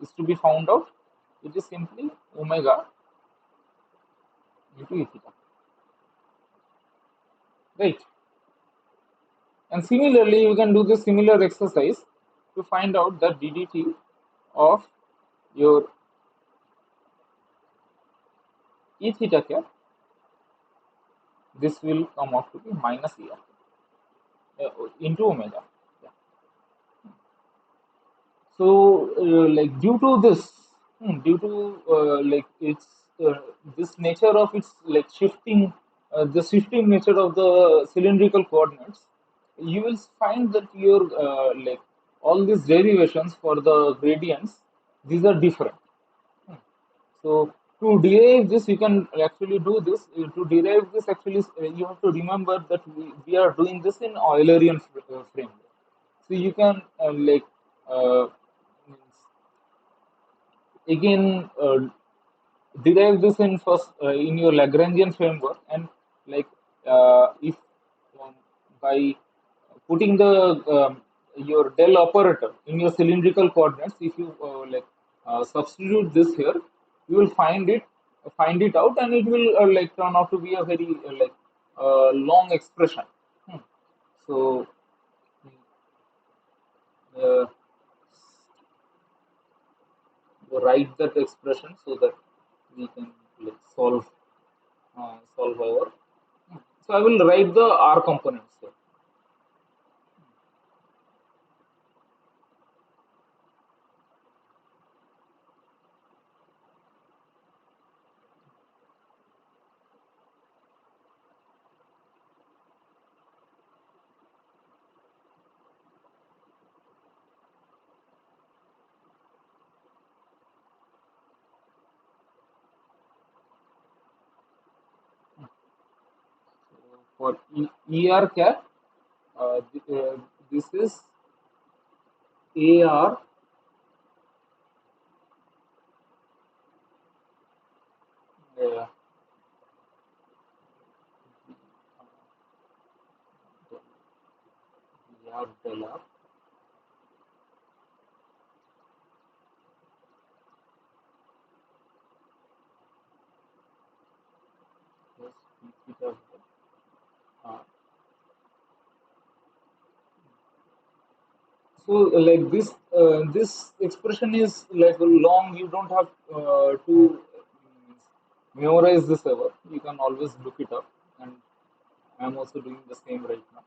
is to be found out it is simply omega into E theta, right? And similarly, you can do the similar exercise to find out the ddt of your E theta cap. This will come out to be minus ER into omega. Yeah. So, like due to this, due to like its this nature of its like shifting, the shifting nature of the cylindrical coordinates, you will find that your like all these derivations for the gradients, these are different. Hmm. So to derive this, you can actually do this. To derive this, actually, you have to remember that we are doing this in Eulerian framework. So you can uh, again derive this in first in your Lagrangian framework, and like if um, by putting the your del operator in your cylindrical coordinates, if you substitute this here, you will find it out, and it will like turn out to be a very long expression. Hmm. So uh, write that expression so that we can like solve our. So I will write the R components here. For ER cap, this is AR uh, AR del R plus P theta del R. So like this expression is like long. You don't have to memorize this ever. You can always look it up, and I'm also doing the same right now.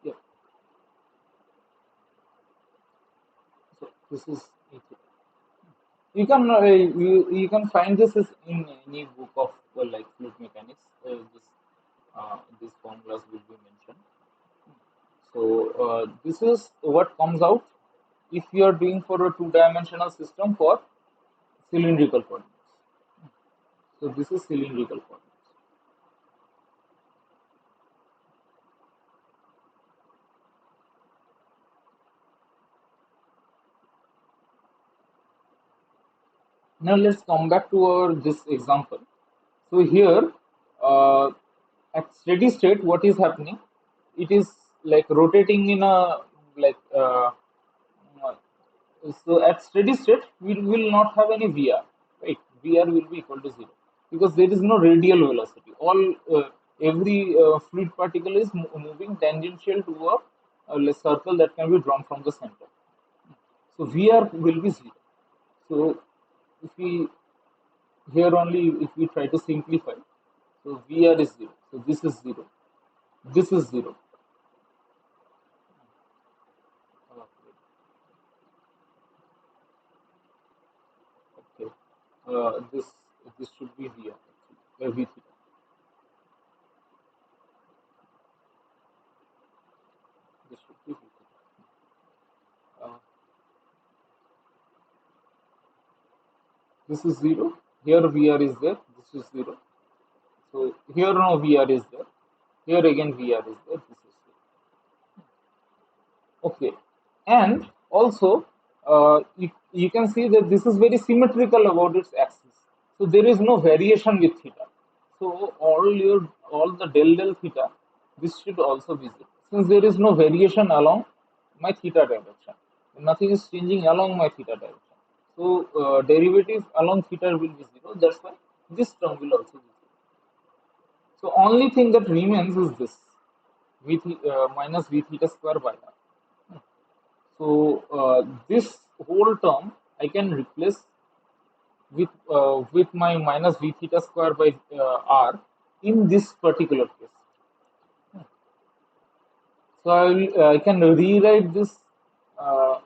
Yeah. So this is it. You can find this is in any book of like fluid mechanics. These formulas will be mentioned. So this is what comes out if you are doing for a two-dimensional system for cylindrical coordinates. So this is cylindrical coordinates. Now let's come back to our this example. So here, uh, at steady state, what is happening? It is like rotating in a like uh, so at steady state we will not have any VR, right? VR will be equal to zero because there is no radial velocity. All every fluid particle is moving tangential to a circle that can be drawn from the center. So Vr will be 0. So if we here only if we try to simplify, so Vr is 0. So this is 0. This is 0. Okay. This should be Vr actually. V theta. This should be V theta. This is 0. Here Vr is there. This is 0. So here no Vr is there. Here again Vr is there. This is 0. Okay, and also you can see that this is very symmetrical about its axis. So there is no variation with theta. So all the del theta, this should also be 0. Since there is no variation along my theta direction, nothing is changing along my theta direction. So derivative along theta will be 0. That's why this term will also be 0. So only thing that remains is this minus v theta square by r. So this whole term I can replace with my minus v theta square by r in this particular case. So I can rewrite this uh,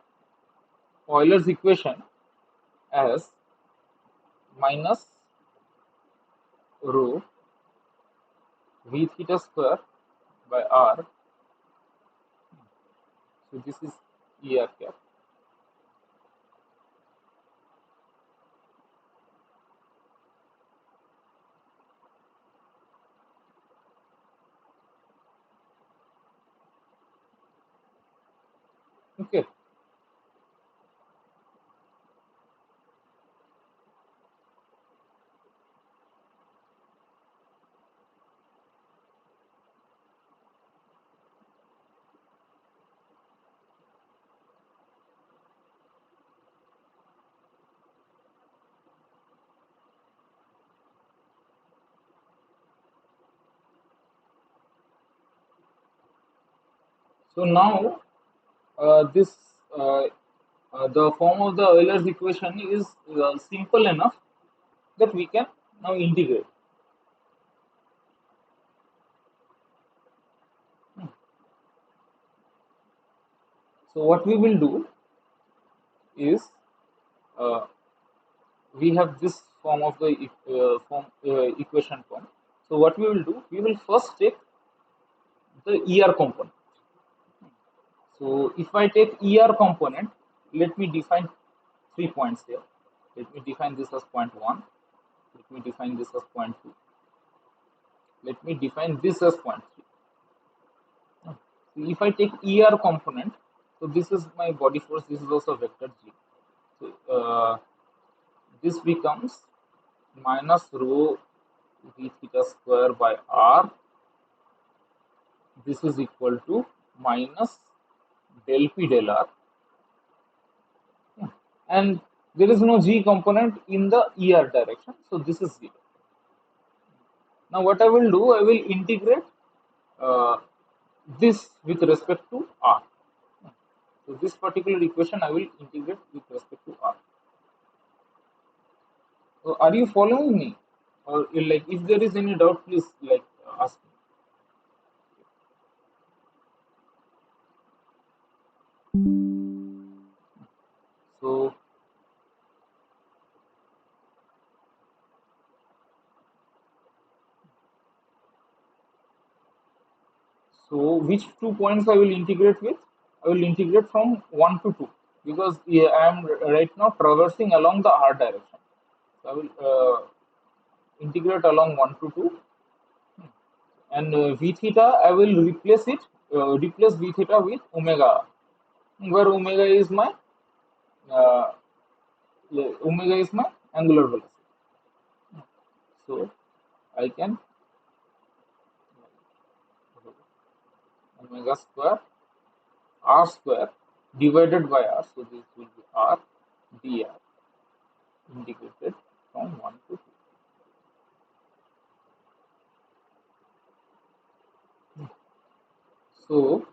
Euler's equation as minus rho v theta square by r. So this is er cap. Okay. So now this the form of the Euler's equation is simple enough that we can now integrate. So what we will do is uh, we have this form of the equation form. So what we will do, we will first take the ER component. So if I take ER component, let me define 3 points here. Let me define this as point 1. Let me define this as point 2. Let me define this as point 3. So if I take ER component, so this is my body force, this is also vector G. So this becomes minus rho v theta square by r. This is equal to minus del p del r. And there is no g component in the er direction, so this is 0. Now what I will do, I will integrate this with respect to r. So this particular equation I will integrate with respect to r. So are you following me? Or like if there is any doubt, please like ask me. So so which 2 points I will integrate with? I will integrate from 1 to 2 because I am right now traversing along the r direction. So I will integrate along 1 to 2, and v theta I will replace v theta with omega, where uh, omega is my angular velocity. So I can omega square r square divided by r. So this will be r dr integrated from 1 to 2. So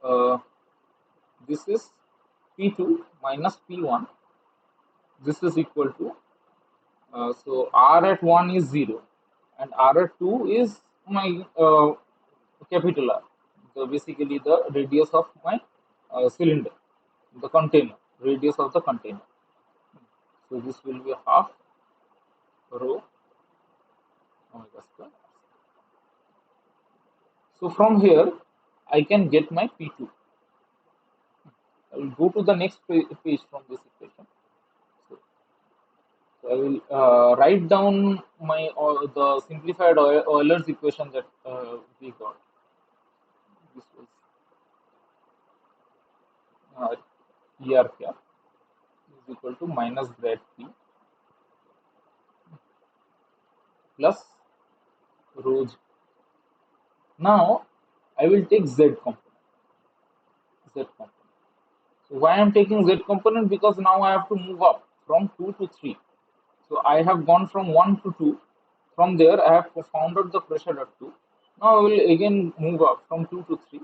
uh, this is P2 minus P1. This is equal to so R at 1 is 0 and R at 2 is my capital R, basically the radius of my cylinder, the container, radius of the container. So this will be half rho omega square. So from here I can get my P2. I will go to the next page from this equation. So I will write down my the simplified Euler's equation that we got. This was ER cap is equal to minus grad P plus rho G. Now I will take Z component. Z component. So why I am taking Z component? Because now I have to move up from 2 to 3. So I have gone from 1 to 2. From there I have found out the pressure at 2. Now I will again move up from 2 to 3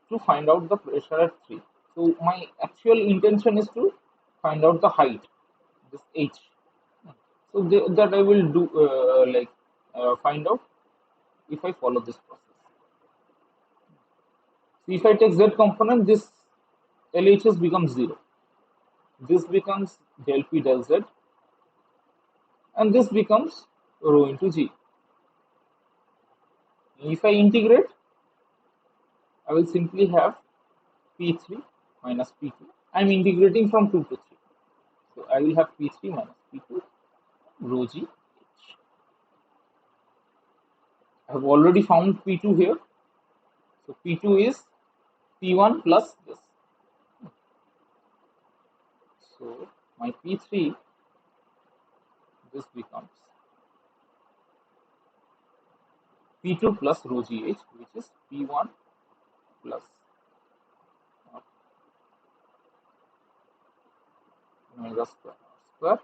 to find out the pressure at 3. So my actual intention is to find out the height, this H. So that I will do find out if I follow this process. So if I take Z component, this LHS becomes 0. This becomes del P del Z, and this becomes rho into G. If I integrate, I will simply have P3 minus P2. I am integrating from 2 to 3. So I will have P3 minus P2 rho G H. I have already found P2 here. So P2 is P1 plus this. So my P3, this becomes P2 plus rho GH, which is P1 plus omega square R square.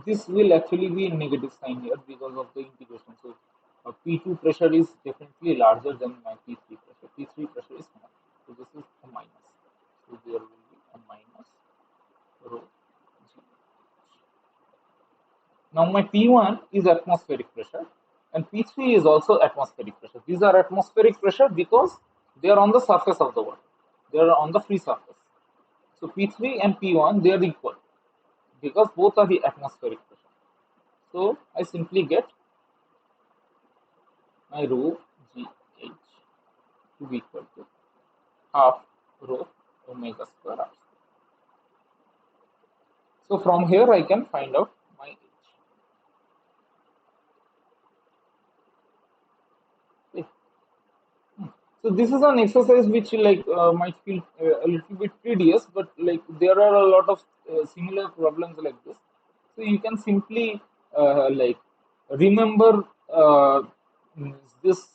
This will actually be a negative sign here because of the integration. So P2 pressure is definitely larger than my P3 pressure. P3 pressure is small. So this is a minus. So there will be a minus rho G. Now my P1 is atmospheric pressure and P3 is also atmospheric pressure. These are atmospheric pressure because they are on the surface of the water. They are on the free surface. So P3 and P1, they are equal because both are the atmospheric pressure. So I simply get my rho GH to be equal to half rho omega square R. So from here I can find out my H. Okay. So this is an exercise which might feel a little bit tedious, but like there are a lot of similar problems like this. So you can simply remember this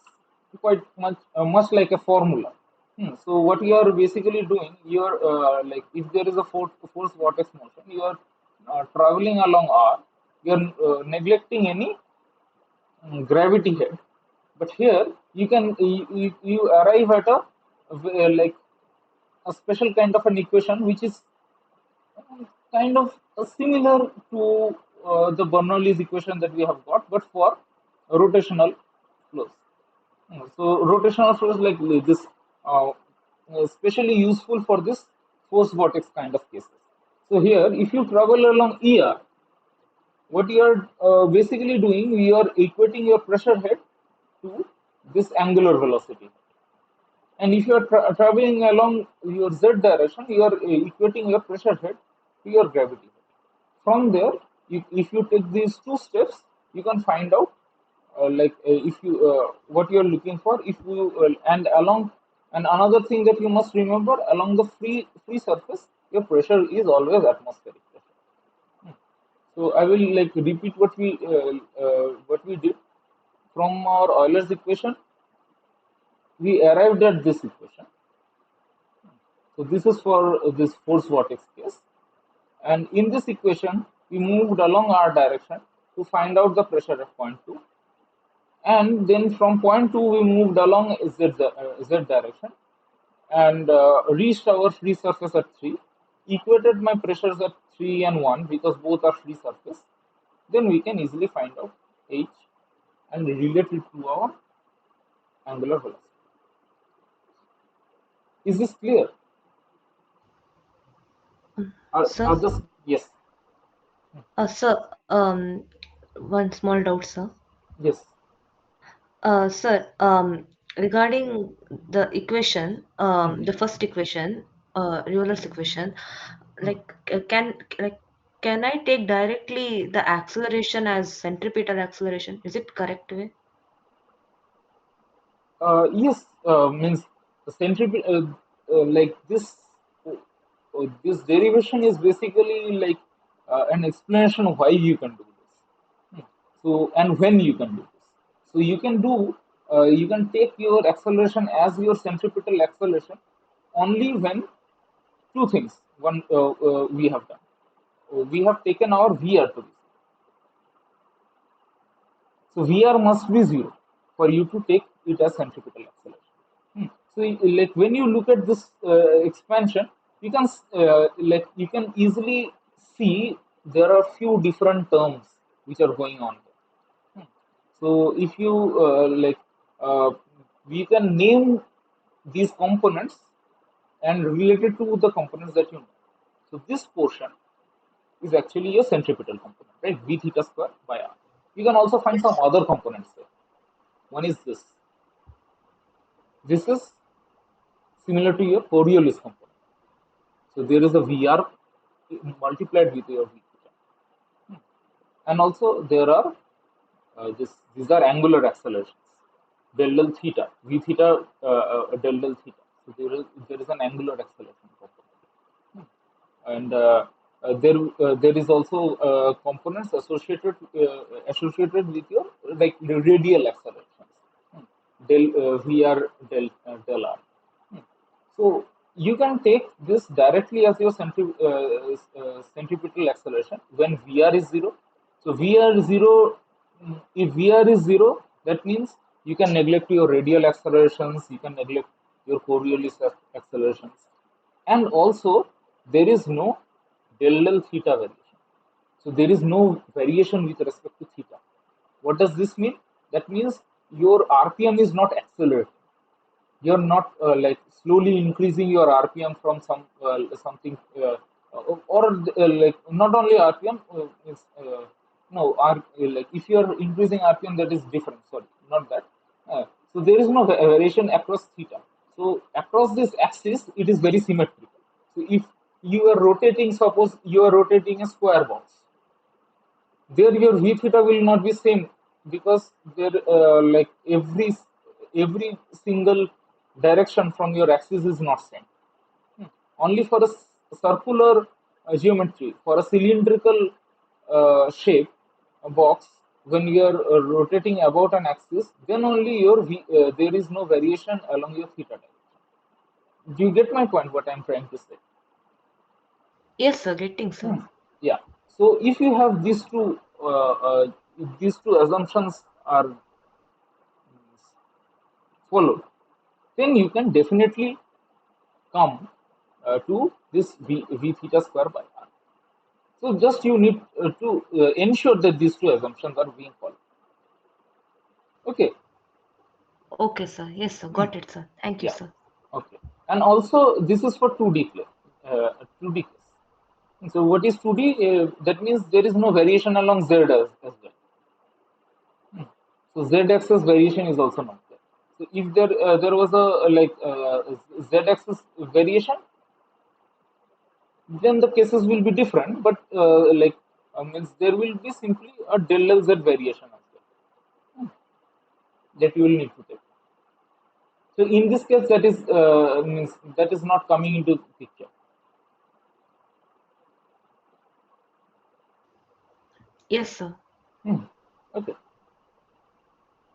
quite much like a formula. So what you are basically doing, you are if there is a force vortex motion, you are traveling along R. You are neglecting any gravity head, but here you can you arrive at a like a special kind of an equation which is kind of similar to the equation that we have got, but for rotational flows. So rotational flows like this, especially useful for this force vortex kind of cases. So here, if you travel along ER, what you are basically doing, you are equating your pressure head to this angular velocity. And if you are traveling along your z direction, you are equating your pressure head to your gravity head. From there, if you take these two steps, you can find out if you what you are looking for. If you and along and another thing that you must remember, along the free surface, your pressure is always atmospheric pressure. So I will repeat what we did from our Euler's equation. We arrived at this equation. So this is for this force vortex case. And in this equation, we moved along our direction to find out the pressure at point 2. And then from point 2 we moved along z direction and reached our free surface at 3, equated my pressures at 3 and 1 because both are free surface. Then we can easily find out h and relate it to our angular velocity. Is this clear? Sir, Just yes, sir, one small doubt, sir. yes. Sir, regarding the equation, Mhm. the first equation, Euler's equation, Mhm. like can I take directly the acceleration as centripetal acceleration? Is it correct way? Yes, means the centripetal like this derivation is basically like an explanation of why you can do this. So and when you can do this. So you can take your acceleration as your centripetal acceleration only when two things. One we have done. We have taken our VR to this. So VR must be zero for you to take it as centripetal acceleration. So, like when you look at this expansion, you can you can easily see there are few different terms which are going on there. So, if you uh, we can name these components and relate it to the components that you know. So, this portion is actually a centripetal component, right? V theta square by r. You can also find some Yes. other components there. One is this. This is similar to your Coriolis component. So there is a VR multiplied with your V theta. And also there are these are angular accelerations. Del del theta, V theta, del del theta. So there is an angular acceleration component. And there is also components associated with your like the radial accelerations. Del VR del R. So you can take this directly as your centripetal acceleration when Vr is zero. So Vr is zero. If Vr is zero, that means you can neglect your radial accelerations. You can neglect your Coriolis accelerations, and also there is no del theta variation. So there is no variation with respect to theta. What does this mean? That means your RPM is not accelerating. You're not slowly increasing your RPM from something or like not only RPM no like if you're increasing RPM that is different. Sorry, not that. So there is no variation across theta. So across this axis, it is very symmetrical. So if you are rotating, suppose you are rotating a square box, there your v theta will not be same because there like every single direction from your axis is not same. Only for a circular geometry, for a cylindrical shape a box, when you are rotating about an axis, then only there is no variation along your theta direction. Do you get my point what I'm trying to say? Yes, sir. Getting, sir. Yeah. So if you have these two assumptions are followed, then you can definitely come to this v theta square by r. So just you need to ensure that these two assumptions are being followed. Okay. Okay, sir. Yes, sir. Got it, sir. Thank you, Yeah. sir. Okay. And also this is for 2D plane, 2D case. So what is 2D? That means there is no variation along z as well. So z-axis variation is also not there. So if there was a z-axis variation, then the cases will be different. But means there will be simply a del z variation as well that you will need to take. So in this case, that is means that is not coming into the picture. Yes, sir. Okay,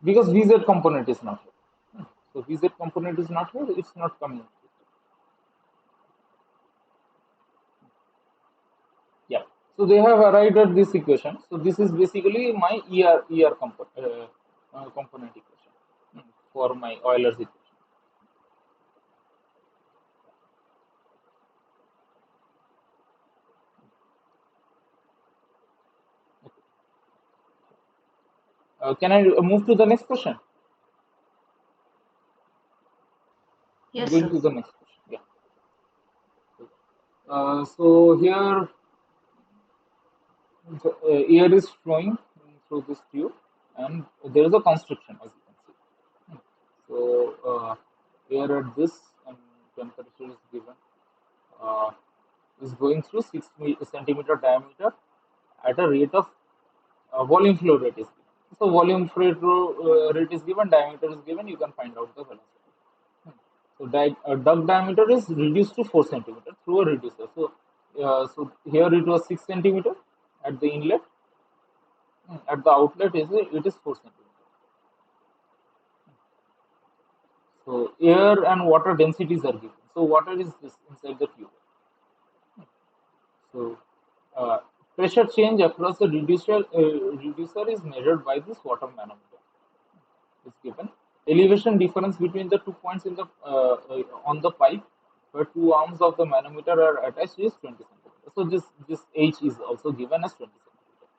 because vz component is not here. So vz component is not here. It's not coming. Yeah. So they have arrived at this equation. So this is basically my ER component. component equation for my Euler's equation. Can I move to the next question? Yes, Going sir. to the next question. Yeah. So here the air is flowing through this tube, and there is a constriction, as you can see. So air at this temperature is given, uh, is going through 6 centimeter diameter at a rate of volume flow rate is given. So volume flow rate is given, diameter is given. You can find out the velocity. So duct diameter is reduced to 4 centimeter through a reducer. So here it was 6 centimeter at the inlet. At the outlet it is 4 centimeter. So air and water densities are given. So water is this inside the tube. So uh, pressure change across the reducer is measured by this water manometer. Is given. Elevation difference between the 2 points in the on the pipe where two arms of the manometer are attached is 20 centimeters. So this h is also given as 20 centimeters.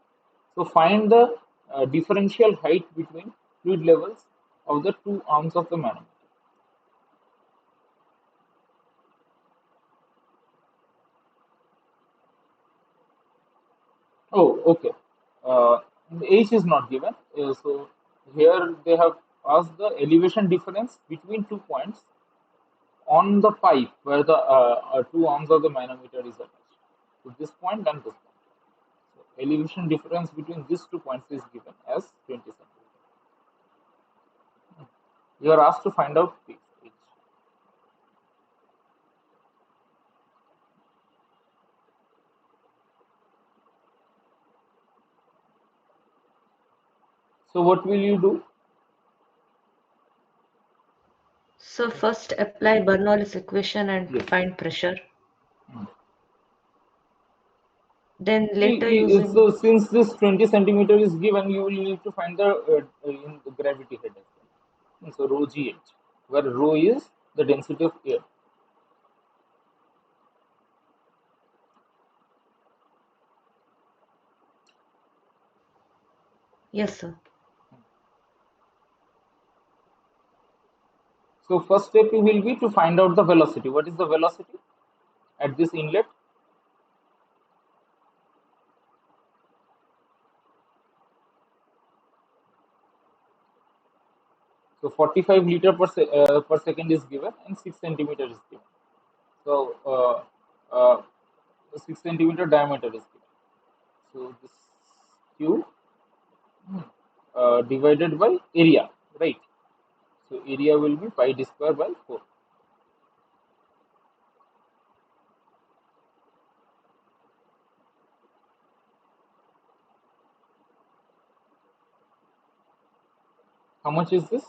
So find the differential height between fluid levels of the two arms of the manometer. Oh, okay. Uh, H is not given. So here they have asked the elevation difference between 2 points on the pipe where the two arms of the manometer is attached. So this point and this point. So elevation difference between these 2 points is given as 20 centimeters. You are asked to find out H. So what will you do? So first apply Bernoulli's equation and Yes. find pressure. Hmm. Then later using So since this 20 centimeter is given, you will need to find in the gravity head as well. So rho gh, where rho is the density of air. yes, sir. So first step will be to find out the velocity. What is the velocity at this inlet? So 45 liter per second is given and 6 centimeter is given. So 6 centimeter diameter is given. So this Q divided by area, right? So area will be pi d square by 4. How much is this?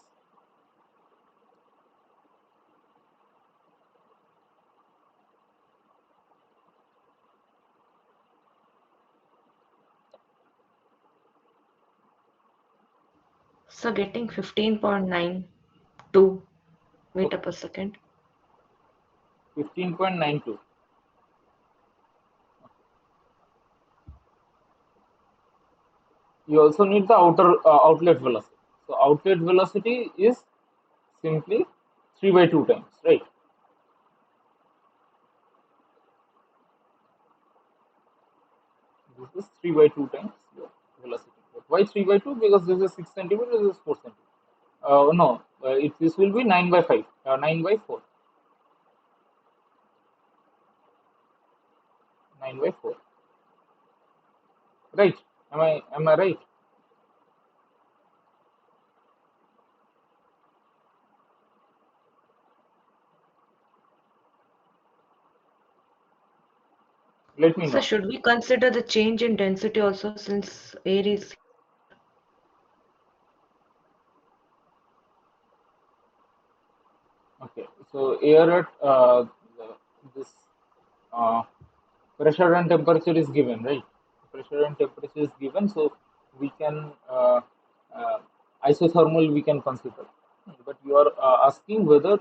So getting 15.92 meter per second. 15.92. You also need the outlet velocity. So outlet velocity is simply 3 by 2 times, right? This is 3 by 2 times your velocity. But why 3 by 2? Because this is 6 centimeter, this is 4 centimeter. No, this will be 9 by 5, 9 by 4, 9 by 4. Right? Am I right? Let me So know. should we consider the change in density also since air is here? Okay. So air at this uh, pressure and temperature is given, right? Pressure and temperature is given, so we can uh, isothermal we can consider. But you are asking whether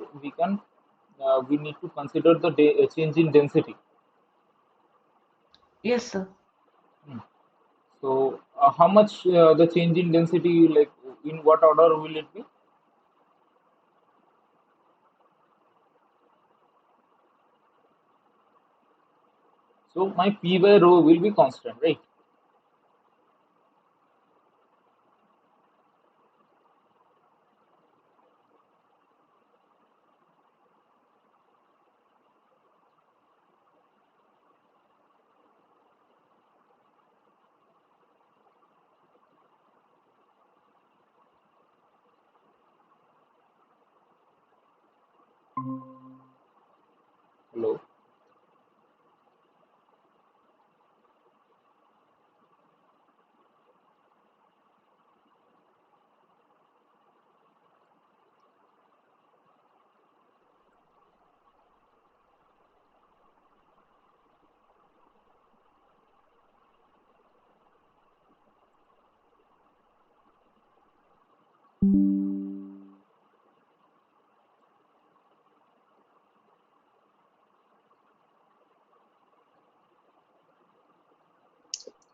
we need to consider the change in density. Yes, sir. Hmm. So how much the change in density, like in what order will it be? So my p by rho will be constant, right? Hello.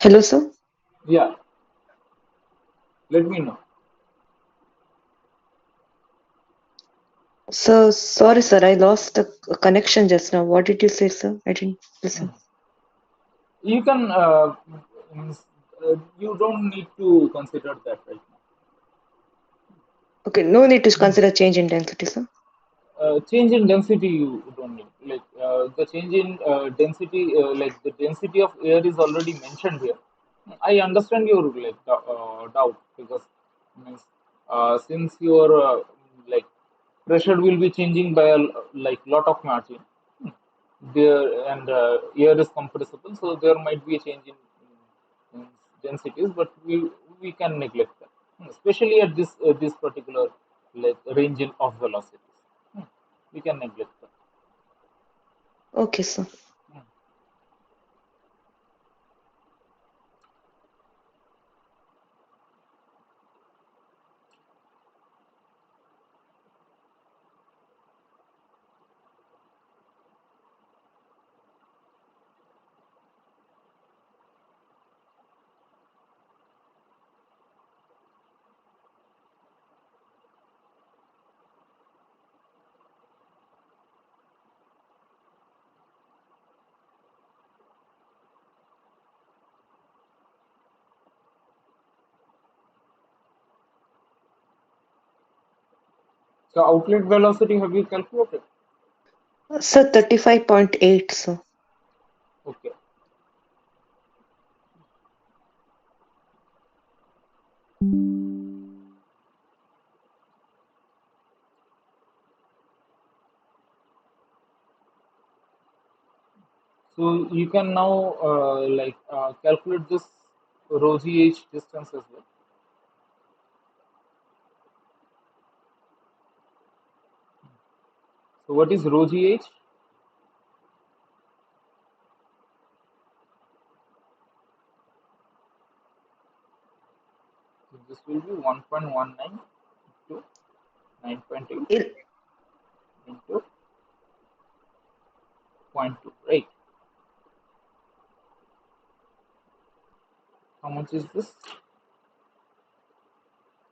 Hello, sir. Yeah. Let me know. So sorry, sir. I lost the connection just now. What did you say, sir? I didn't Hmm. listen. You can. Means, you don't need to consider that right Okay, no need to now. consider change in density, sir. Change in density you don't need, like the change in density, like the density of air is already mentioned here. I understand your like doubt, because means, since your like pressure will be changing by like lot of margin there, and air is compressible, so there might be a change in densities, but we can neglect that. Especially at this particular like range of velocities. We can neglect that. Okay, sir. So outlet velocity, have you calculated? Sir, 35.8, sir. Okay. So you can now like calculate this rho gh distance as well. So what is rho gh? So this will be 1.19 into 9.8 Il- into zero point 0.2, right? How much is this?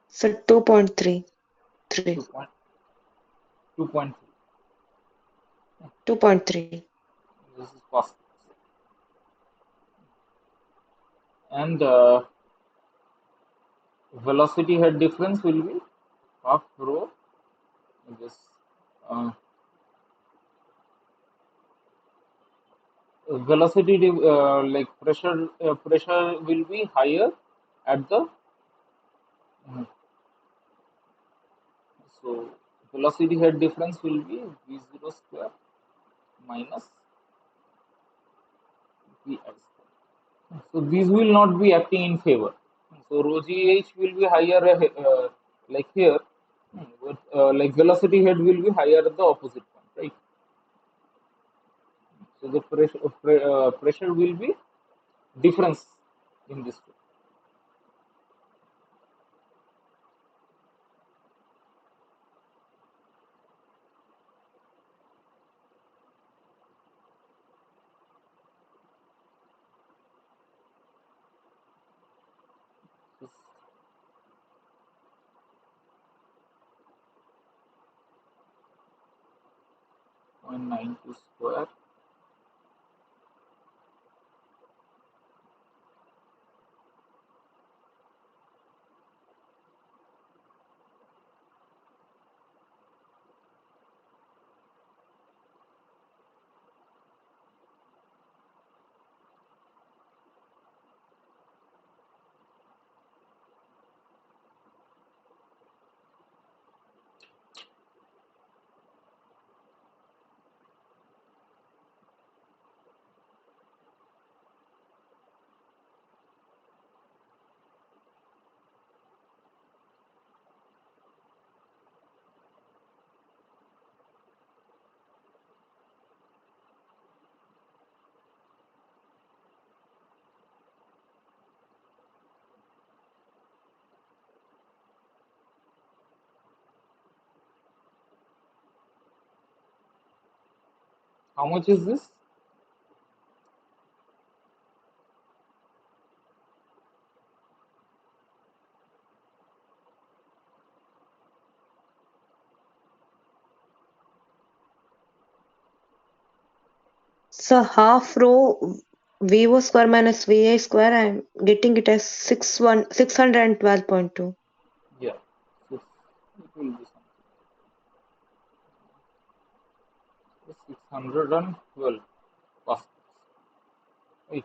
Sir, 2.33. 2.3. 2.3. This is possible. And velocity head difference will be half rho this uh, velocity like pressure will be higher at the uh, so velocity head difference will be v0 square minus vi square. So these will not be acting in favor. So rho gh will be higher like here, but like velocity head will be higher at the opposite point, right? So the pressure will be difference in this way. 0.92 square. How much is this? So half rho VO square minus VI square, I'm getting it as 612.2. Yeah, so it will be something 612 pascals. Right.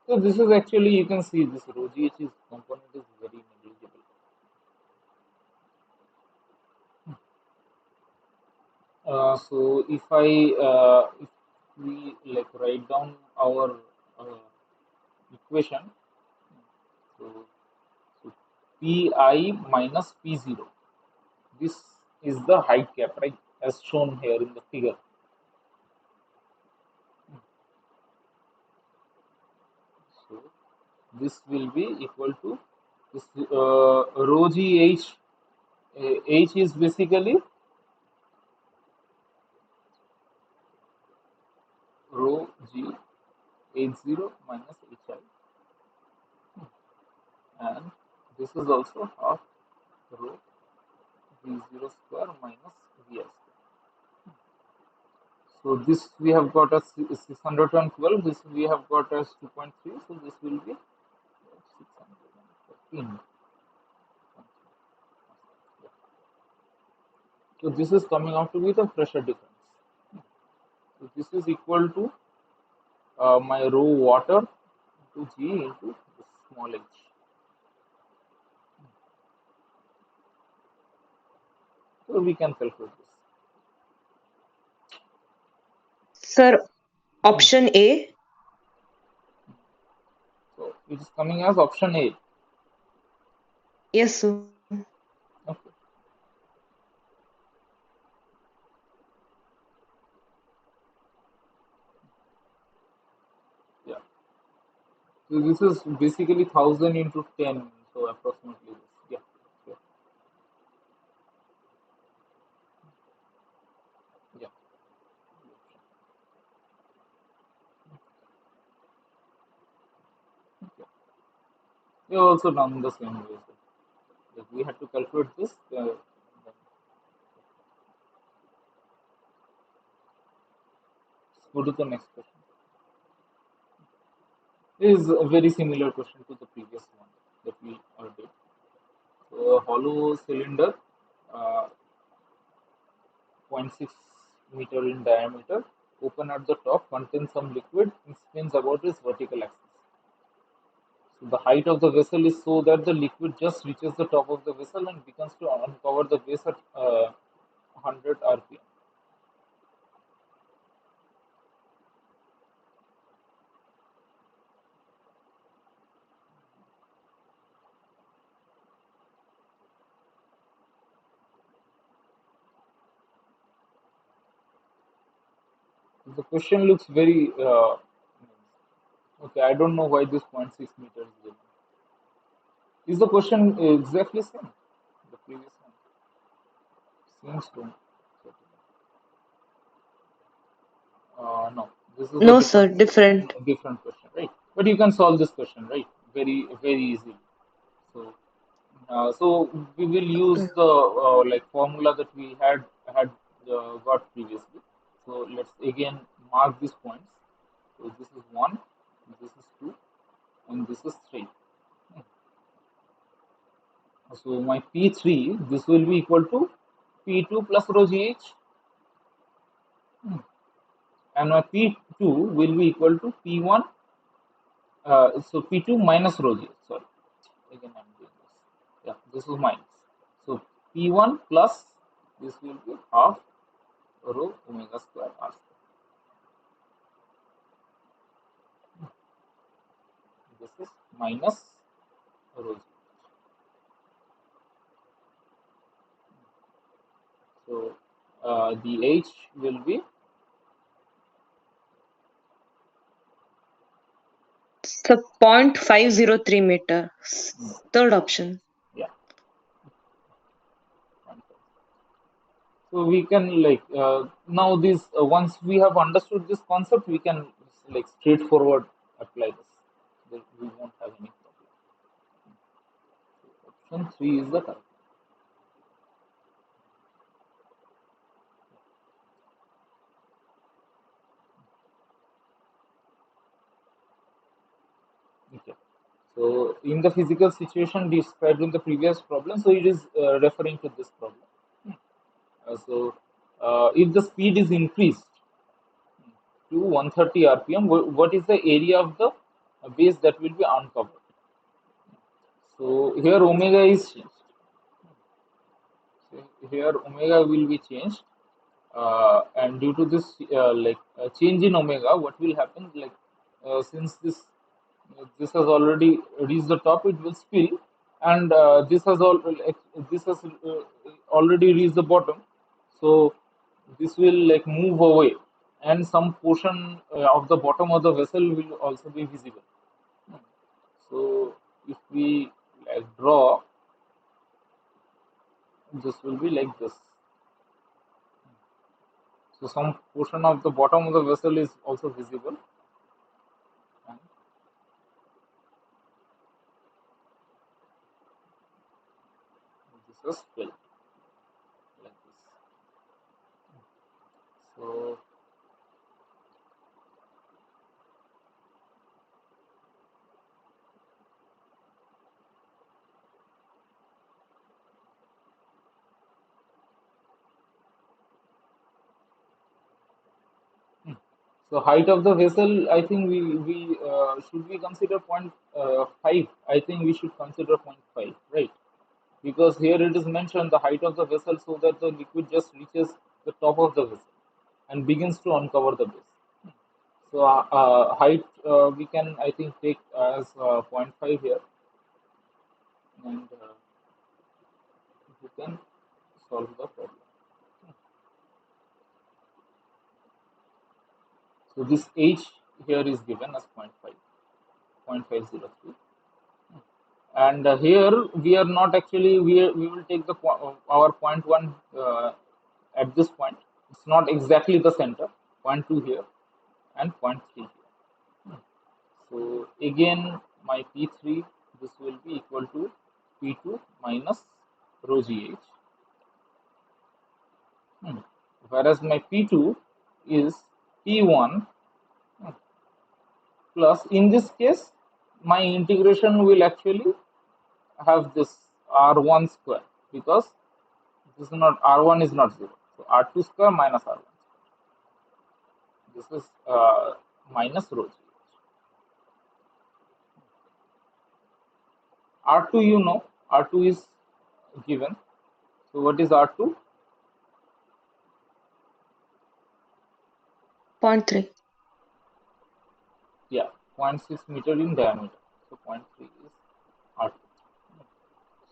So this is actually, you can see this rho GH is component is very negligible. So if we like write down our uh, equation, so, so Pi minus P0. This is the height cap, right? As shown here in the figure. So this will be equal to this rho GH. H is basically rho G H0 minus HI, and this is also half rho V0 square minus VI square. So this we have got as 612, this we have got as 2.3, so this will be 614. So this is coming out to be the pressure difference. So this is equal to my rho water into G into small h. So we can calculate this. Sir, option A. So it is coming as option A. Yes, sir. Okay. Yeah. So this is basically 1000 into 10. So approximately this. Yeah. Yeah. Yeah. Okay. We have also done the same way. So if we had to calculate this, then let's go to the next question. This is a very similar question to the previous one that we did. So a hollow cylinder, uh, 0.6 meter in diameter, open at the top, contains some liquid and spins about its vertical axis. So the height of the vessel is so that the liquid just reaches the top of the vessel and begins to uncover the base at 100 rpm. The question looks very okay. I don't know why this 0.6 meters is given. Is the question exactly same? The previous one seems to. No, this is a No, sir, different different. different question, right? But you can solve this question, right? Very easily. So So we will use the like formula that we had got previously. So let's again mark these points. So this is 1, this is 2, and this is 3. So my P3, this will be equal to P2 plus rho GH, and my P2 will be equal to P1, so P2 minus rho GH, sorry, again I'm doing this. Yeah, this is minus. So P1 plus this will be half rho omega square R square. This is minus rho GH. So the H will be So 0.503 meter. Third option. yeah. So we can like now this once we have understood this concept, we can like straightforward apply this. We won't have any problem. Option 3 is the correct. Okay. So in the physical situation described in the previous problem, so it is referring to this problem. So if the speed is increased to 130 rpm, what is the area of the base that will be uncovered? So here omega is changed. So here omega will be changed, and due to this change in omega, what will happen? Like since this has already reached the top, it will spill, and this has already reached the bottom, so this will like move away, and some portion of the bottom of the vessel will also be visible. So if we like draw, this will be like this. So some portion of the bottom of the vessel is also visible, and this is filled like this. So so height of the vessel, I think we should we consider point 5. I think we should consider point 5, right? Because here it is mentioned the height of the vessel so that the liquid just reaches the top of the vessel and begins to uncover the base. So height we can I think take as point 0.5 here, and we can solve the problem. So this h here is given as 0.5, 0.503, and here we are not actually we will take the our point 1 at this point. It's not exactly the center. Point 2 here and point 3 here. So again my P3 this will be equal to P2 minus rho GH. Whereas my P2 is P1 plus, in this case my integration will actually have this R1 square, because this is not R1 is not 0. So R2 square minus R1 square. This is minus rho G. R2 you know, R2 is given. So what is R2? 0.3. Yeah, 0.6 meter in diameter. So 0.3 is R2.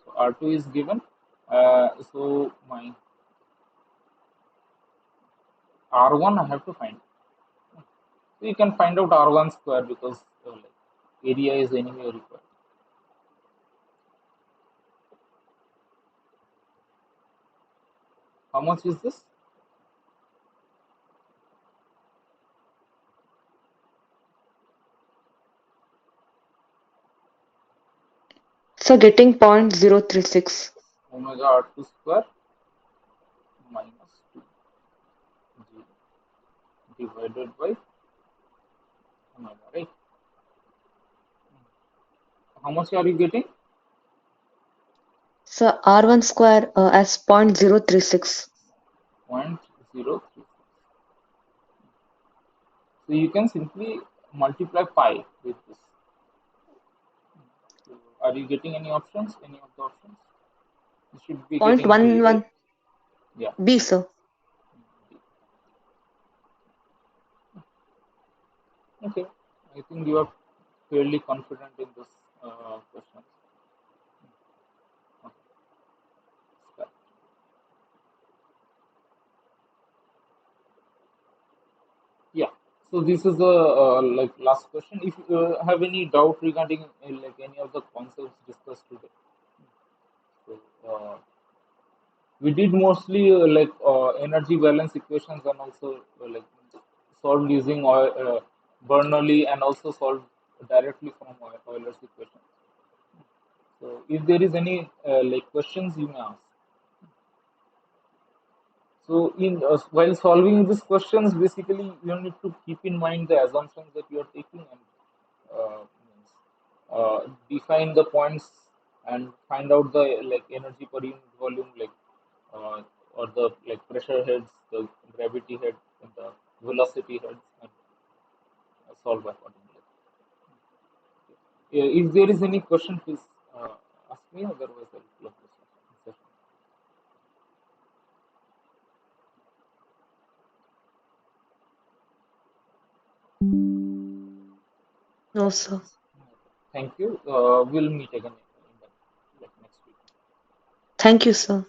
So R2 is given. So my R1 I have to find. So you can find out R1 square because like area is anyway required. How much is this? So getting 0.036. Omega r2 square minus 2g divided by omega, right? How much are you getting? So R1 square as 0.036. 0.036. So you can simply multiply pi with this. So are you getting any options? Any of the options? You should be getting B, right? 0.11 Yeah. B, sir. Okay. I think you are fairly confident in this question. Okay. Yeah. So this is the like last question. If you have any doubt regarding like any of the concepts discussed today, so we did mostly energy balance equations and also like solved using Bernoulli and also solved directly from Euler's equation. So if there is any like questions you may ask. So in while solving these questions, basically you need to keep in mind the assumptions that you are taking and means, define the points and find out the like energy per unit volume, like uh, or the like pressure heads, the gravity head, and the velocity heads, and solve accordingly. If there is any question, please ask me. Otherwise, I'll close this session. No, sir. Thank you. We'll meet again in the like, next week. Thank you, sir.